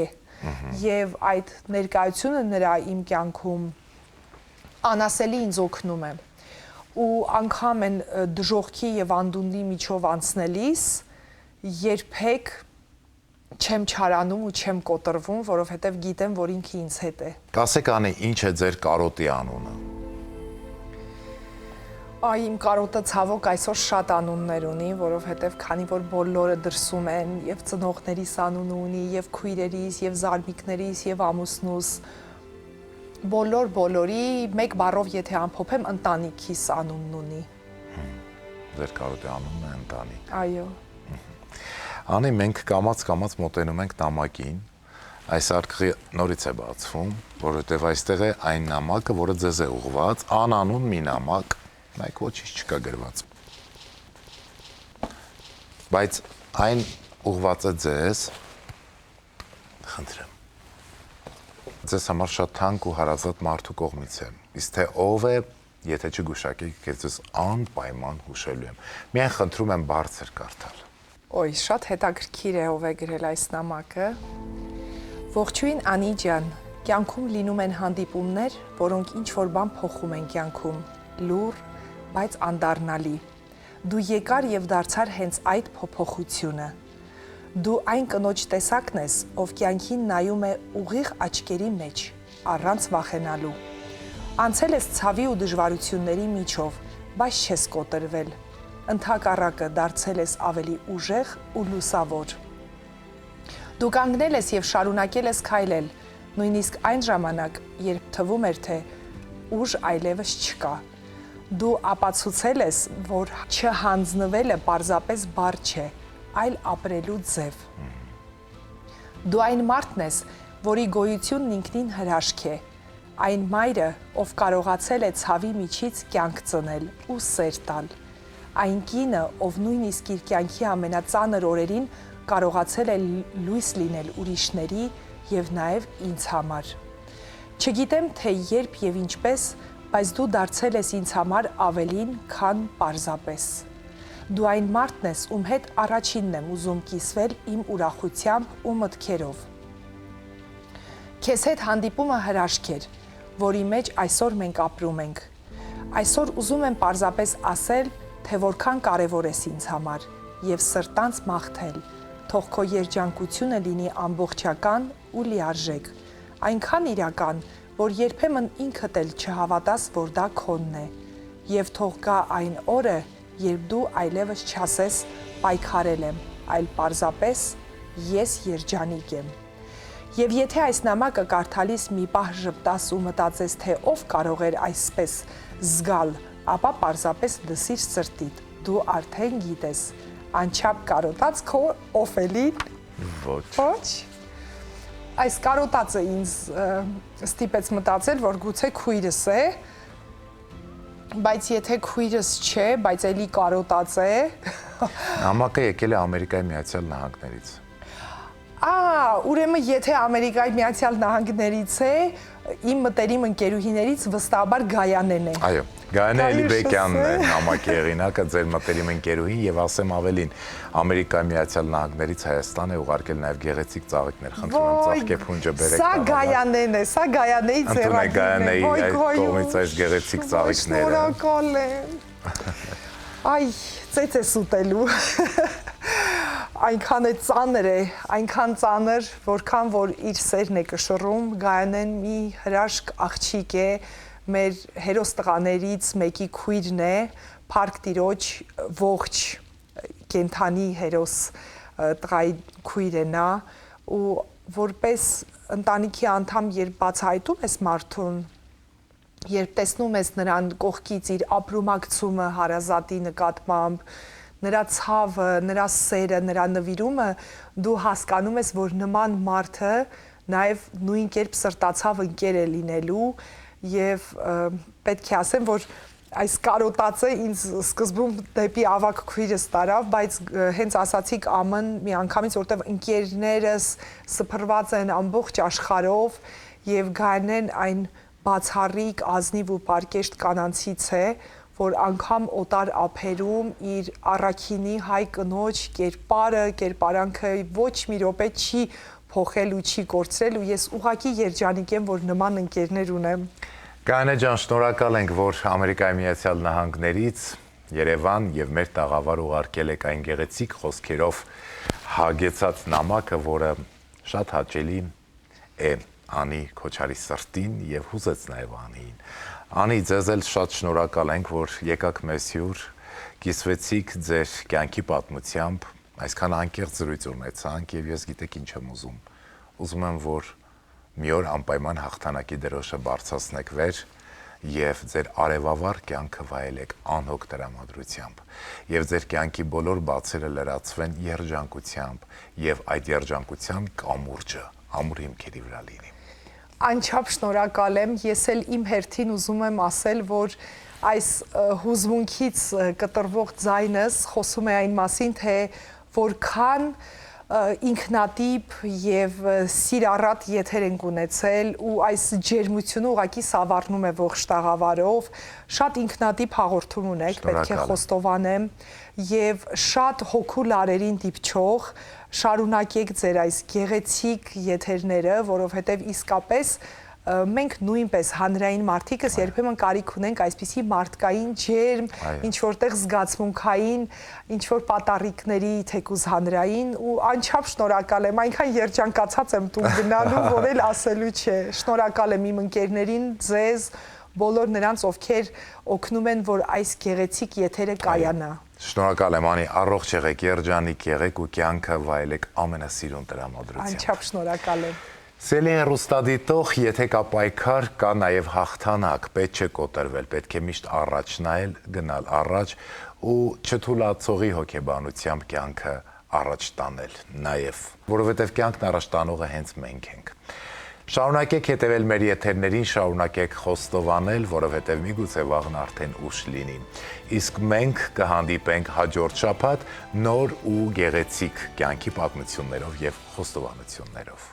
Եվ այդ ներկայությունը նրա իմ կյանքում անասելի ինձ օգնում է։ Ու անգամ են դժոխքի եւ անդունդի միջով անցնելիս երբեք չեմ չարանում ու չեմ կոտրվում, որովհետև գիտեմ, որ ինքը ինձ հետ է։ Կասեք անի, ինչ է ձեր կարոտի անունը։ Այ իմ կարոտը ցավոք այսօր շատ անուններ ունի, որովհետև քանի որ բոլորը դրսում են, եւ ծնողներիս անուն ունի, եւ քույրերիս, եւ զարմիկներիս, եւ ամուսնուս, բոլորի մեկ բառով եթե ամփոփեմ, ընտանիքիս անունն ունի։ Ձեր կարոտի անունն է ընտանիք։ Այո։ Անի, մենք կամաց մոտենում ենք նամակին, այս արկղի նորից է բացվում, որովհետև այստեղ է այն նամակը, որը ձեզ է ուղված, անանուն մի նամակ, նայեք ոչինչ չկա գրված։ Բայց այն ուղված է ձեզ, խնդրեմ, ձեզ համար շատ թանկ ու հարազատ մարդու կողմից է, իսկ թե ով է, եթե չգուշակեք, ես ձեզ անպայման հուշելու եմ, միայն խնդրում եմ բարձր կարդալ։ Ոյ, շատ հետաքրքիր է ով է գրել այս նամակը։ Ողջույն Անի ջան, կյանքում լինում են հանդիպումներ, որոնք ինչ-որ բան փոխում են կյանքում, լուռ, բայց անդառնալի։ Դու եկար եւ դարձար հենց այդ փոփոխությունը։ Դու այն կնոջ տեսակն ես, ով կյանքին նայում է ուղիղ աչքերի մեջ, առանց վախենալու։ Անցել ես ցավի ու դժվարությունների միջով, բայց չես կոտրվել։ Ընդհակառակը դարձել ես ավելի ուժեղ ու լուսավոր։ Դու կանգնել ես եւ շարունակել ես քայլել, նույնիսկ այն ժամանակ, երբ թվում էր, թե ուժ այլևս չկա։ Դու ապացուցել ես, որ չհանձնվելը պարզապես բառ չէ, այլ ապրելու ձև։ Դու այն մարդն ես, որի գոյությունն ինքնին հրաշք է, այն մայրը, ով կարողացել է ցավի միջից կյանք ծնել ու սեր տալ, այն կինը, ով նույնիսկ իր կյանքի ամենածանր օրերին կարողացել է լույս լինել ուրիշների եւ նաեւ ինձ համար։ Չգիտեմ, թե երբ եւ ինչպես, բայց դու դարձել ես ինձ համար ավելին, քան պարզապես։ Դու այն մարդն ես, ում հետ առաջինն եմ ուզում կիսվել իմ ուրախությամբ ու մտքերով։ Քեզ հետ հանդիպումը հրաշք էր, որի մեջ այսօր մենք ապրում ենք։ Այսօր ուզում եմ պարզապես ասել, թե որքան կարևոր ես ինձ համար եւ սրտանց մաղթել, թող քո երջանկությունը լինի ամբողջական ու լիարժեք, այնքան իրական, որ երբեմն ինքդ էլ չհավատաս, որ դա քոնն է, եւ թող գա այն օրը, երբ դու այլևս չասես պայքարել եմ, այլ պարզապես ես երջանիկ եմ։ Եվ եթե այս նամակը կարդալիս մի պահ ժպտաս ու մտածես, թե ով կարող էր այսպես զգալ, ապա պարզապես լսիր սրտիդ, դու արդեն գիտես, անչափ կարոտած քո ով էլի։ Ոչ։ Այս կարոտածը ինձ ստիպեց մտածել, որ գուցե քույրս է, բայց եթե քույրս չէ, բայց էլի կարոտած է։ Նամակը եկել է Ամերիկայի Միացյալ Նահանգներից։ Ուրեմն եթե Ամերիկայի Միացյալ Նահանգներից է, իմ մտերիմ ընկերուհիներից վստահաբար Գայանեն է։ Այո, Գայանե Էլիբեկյանն է նամակի հեղինակը, ձեր մտերիմ ընկերուհին, եւ ասեմ ավելին, Ամերիկայի Միացյալ Նահանգներից Հայաստան է ուղարկել նաեւ գեղեցիկ ծաղիկներ, խնդրում եմ ծաղկե փունջը բերեք։ Սա Գայանեն է, սա Գայանեի ձեռագիրն է։ Գայանեի կողմից այս գեղեցիկ ծաղիկները։ Շնորհակալ եմ։ Այ, ծեծես ուտելու։ Այնքան է ծանր է, այնքան ծանր, որքան որ իր սերն է կշռում, Գայանեն մի հրաշք աղջիկ է, մեր հերոս տղաներից մեկի քույրն է, Փարք տիրոջ ողջ կենթանի հերոս տղայի քույր է նա, ու որպես ընտանիքի անդամ երբ բացահայտում ես մարդուն, երբ տեսնում ես նրան կողքից իր ապրումակցումը հարազատի նկատմամբ, նրա ցավը, նրա սերը, նրա նվիրումը, դու հասկանում ես, որ նման մարդը նաև նույն կերպ սրտացավ ընկեր է լինելու եւ պետք է ասեմ, որ այս կարոտածը ինձ սկզբում դեպի ավակ քույրս տարավ, բայց հենց ասացիք ամեն մի անգամից, որտեղ ընկերներս սփռված են ամբողջ աշխարհով եւ Գայանեն այն բացառիկ ազնիվ ու պարկեշտ կանանցից է, որ անգամ օտար ափերում իր առաքինի հայ կնոջ կերպարը, կերպարանքը ոչ մի րոպե չի փոխել ու չի կորցրել ու ես ուղղակի երջանիկ եմ, որ նման ընկերներ ունեմ։ Գայանե ջան, շնորհակալ ենք, որ Ամերիկայի Միացյալ Նահանգներից Երևան եւ մեր տաղավար ուղարկել եք այն գեղեցիկ խոսքերով հագեցած նամակը, որը շատ հաճելի է Անի Քոչարի սրտին եւ հուզեց նաեւ Անիին։ Անի, ձեզ էլ շատ շնորհակալ ենք, որ եկաք մեզ հյուր, կիսվեցիք ձեր կյանքի պատմությամբ, այսքան անկեղծ զրույց ունեցանք եւ ես գիտեք ինչ եմ ուզում։ Ուզում եմ, որ մի օր անպայման հաղթանակի դրոշը բարձրացնեք վեր եւ ձեր արևավառ կյանքը վայելեք անհոգ տրամադրությամբ եւ ձեր կյանքի բոլոր բացերը լրացվեն երջանկությամբ եւ այդ երջանկության կամուրջը ամուր հիմքերի վրա լինի։ Անչափ շնորհակալ եմ, ես էլ իմ հերթին ուզում եմ ասել, որ այս հուզմունքից կտրվող ձայնս խոսում է այն մասին, թե որքան ինքնատիպ եւ սիրառատ եթեր ենք ունեցել ու այս ջերմությունը ուղղակի սավառնում է ողջ տաղավարով, շատ ինքնատիպ հաղորդում ունեք, պետք է խոստովանեմ, եւ շատ հոգու լարերին դիպչող շարունակեք ձեր այս գեղեցիկ եթերները, որովհետև իսկապես մենք նույնպես հանրային մարդիկս երբեմն կարիք ունենք այսպիսի մարդկային ջերմ, ինչ որտեղ զգացմունքային, ինչ որ պատառիկների թեկուզ հանրային ու անչափ շնորհակալ եմ, այնքան երջանկացած եմ տուն գնալու, որ էլ ասելու չէ։ Շնորհակալ եմ իմ ընկերներին, ձեզ, բոլոր նրանց, ովքեր օգնում են, որ այս գեղեցիկ եթերը կայանա։ Շնորհակալ եմ, Անի, առողջ եղեք, երջանիկ եղեք ու կյանքը վայելեք ամենասիրուն տրամադրությամբ։ Անչափ շնորհակալ եմ։ Սելի հեռուստադիտող, եթե կա պայքար, կա նաև հաղթանակ, պետք չէ կոտրվել, պետք է միշտ առաջ նայել, գնալ առաջ ու չթուլացողի հոգեբանությամբ կյանքը առաջ տանել, նաև, որովհետև կյանքն առաջ տանողը հենց մենք ենք։ Շարունակեք հետևել մեր եթերներին, շարունակեք խոստովանել, որովհետև միգուցե վաղն արդեն ուշ լինի։ Իսկ մենք կհանդիպենք հաջորդ շաբաթ նոր ու գեղեցիկ կյանքի պատմություններով եւ խոստովանություններով։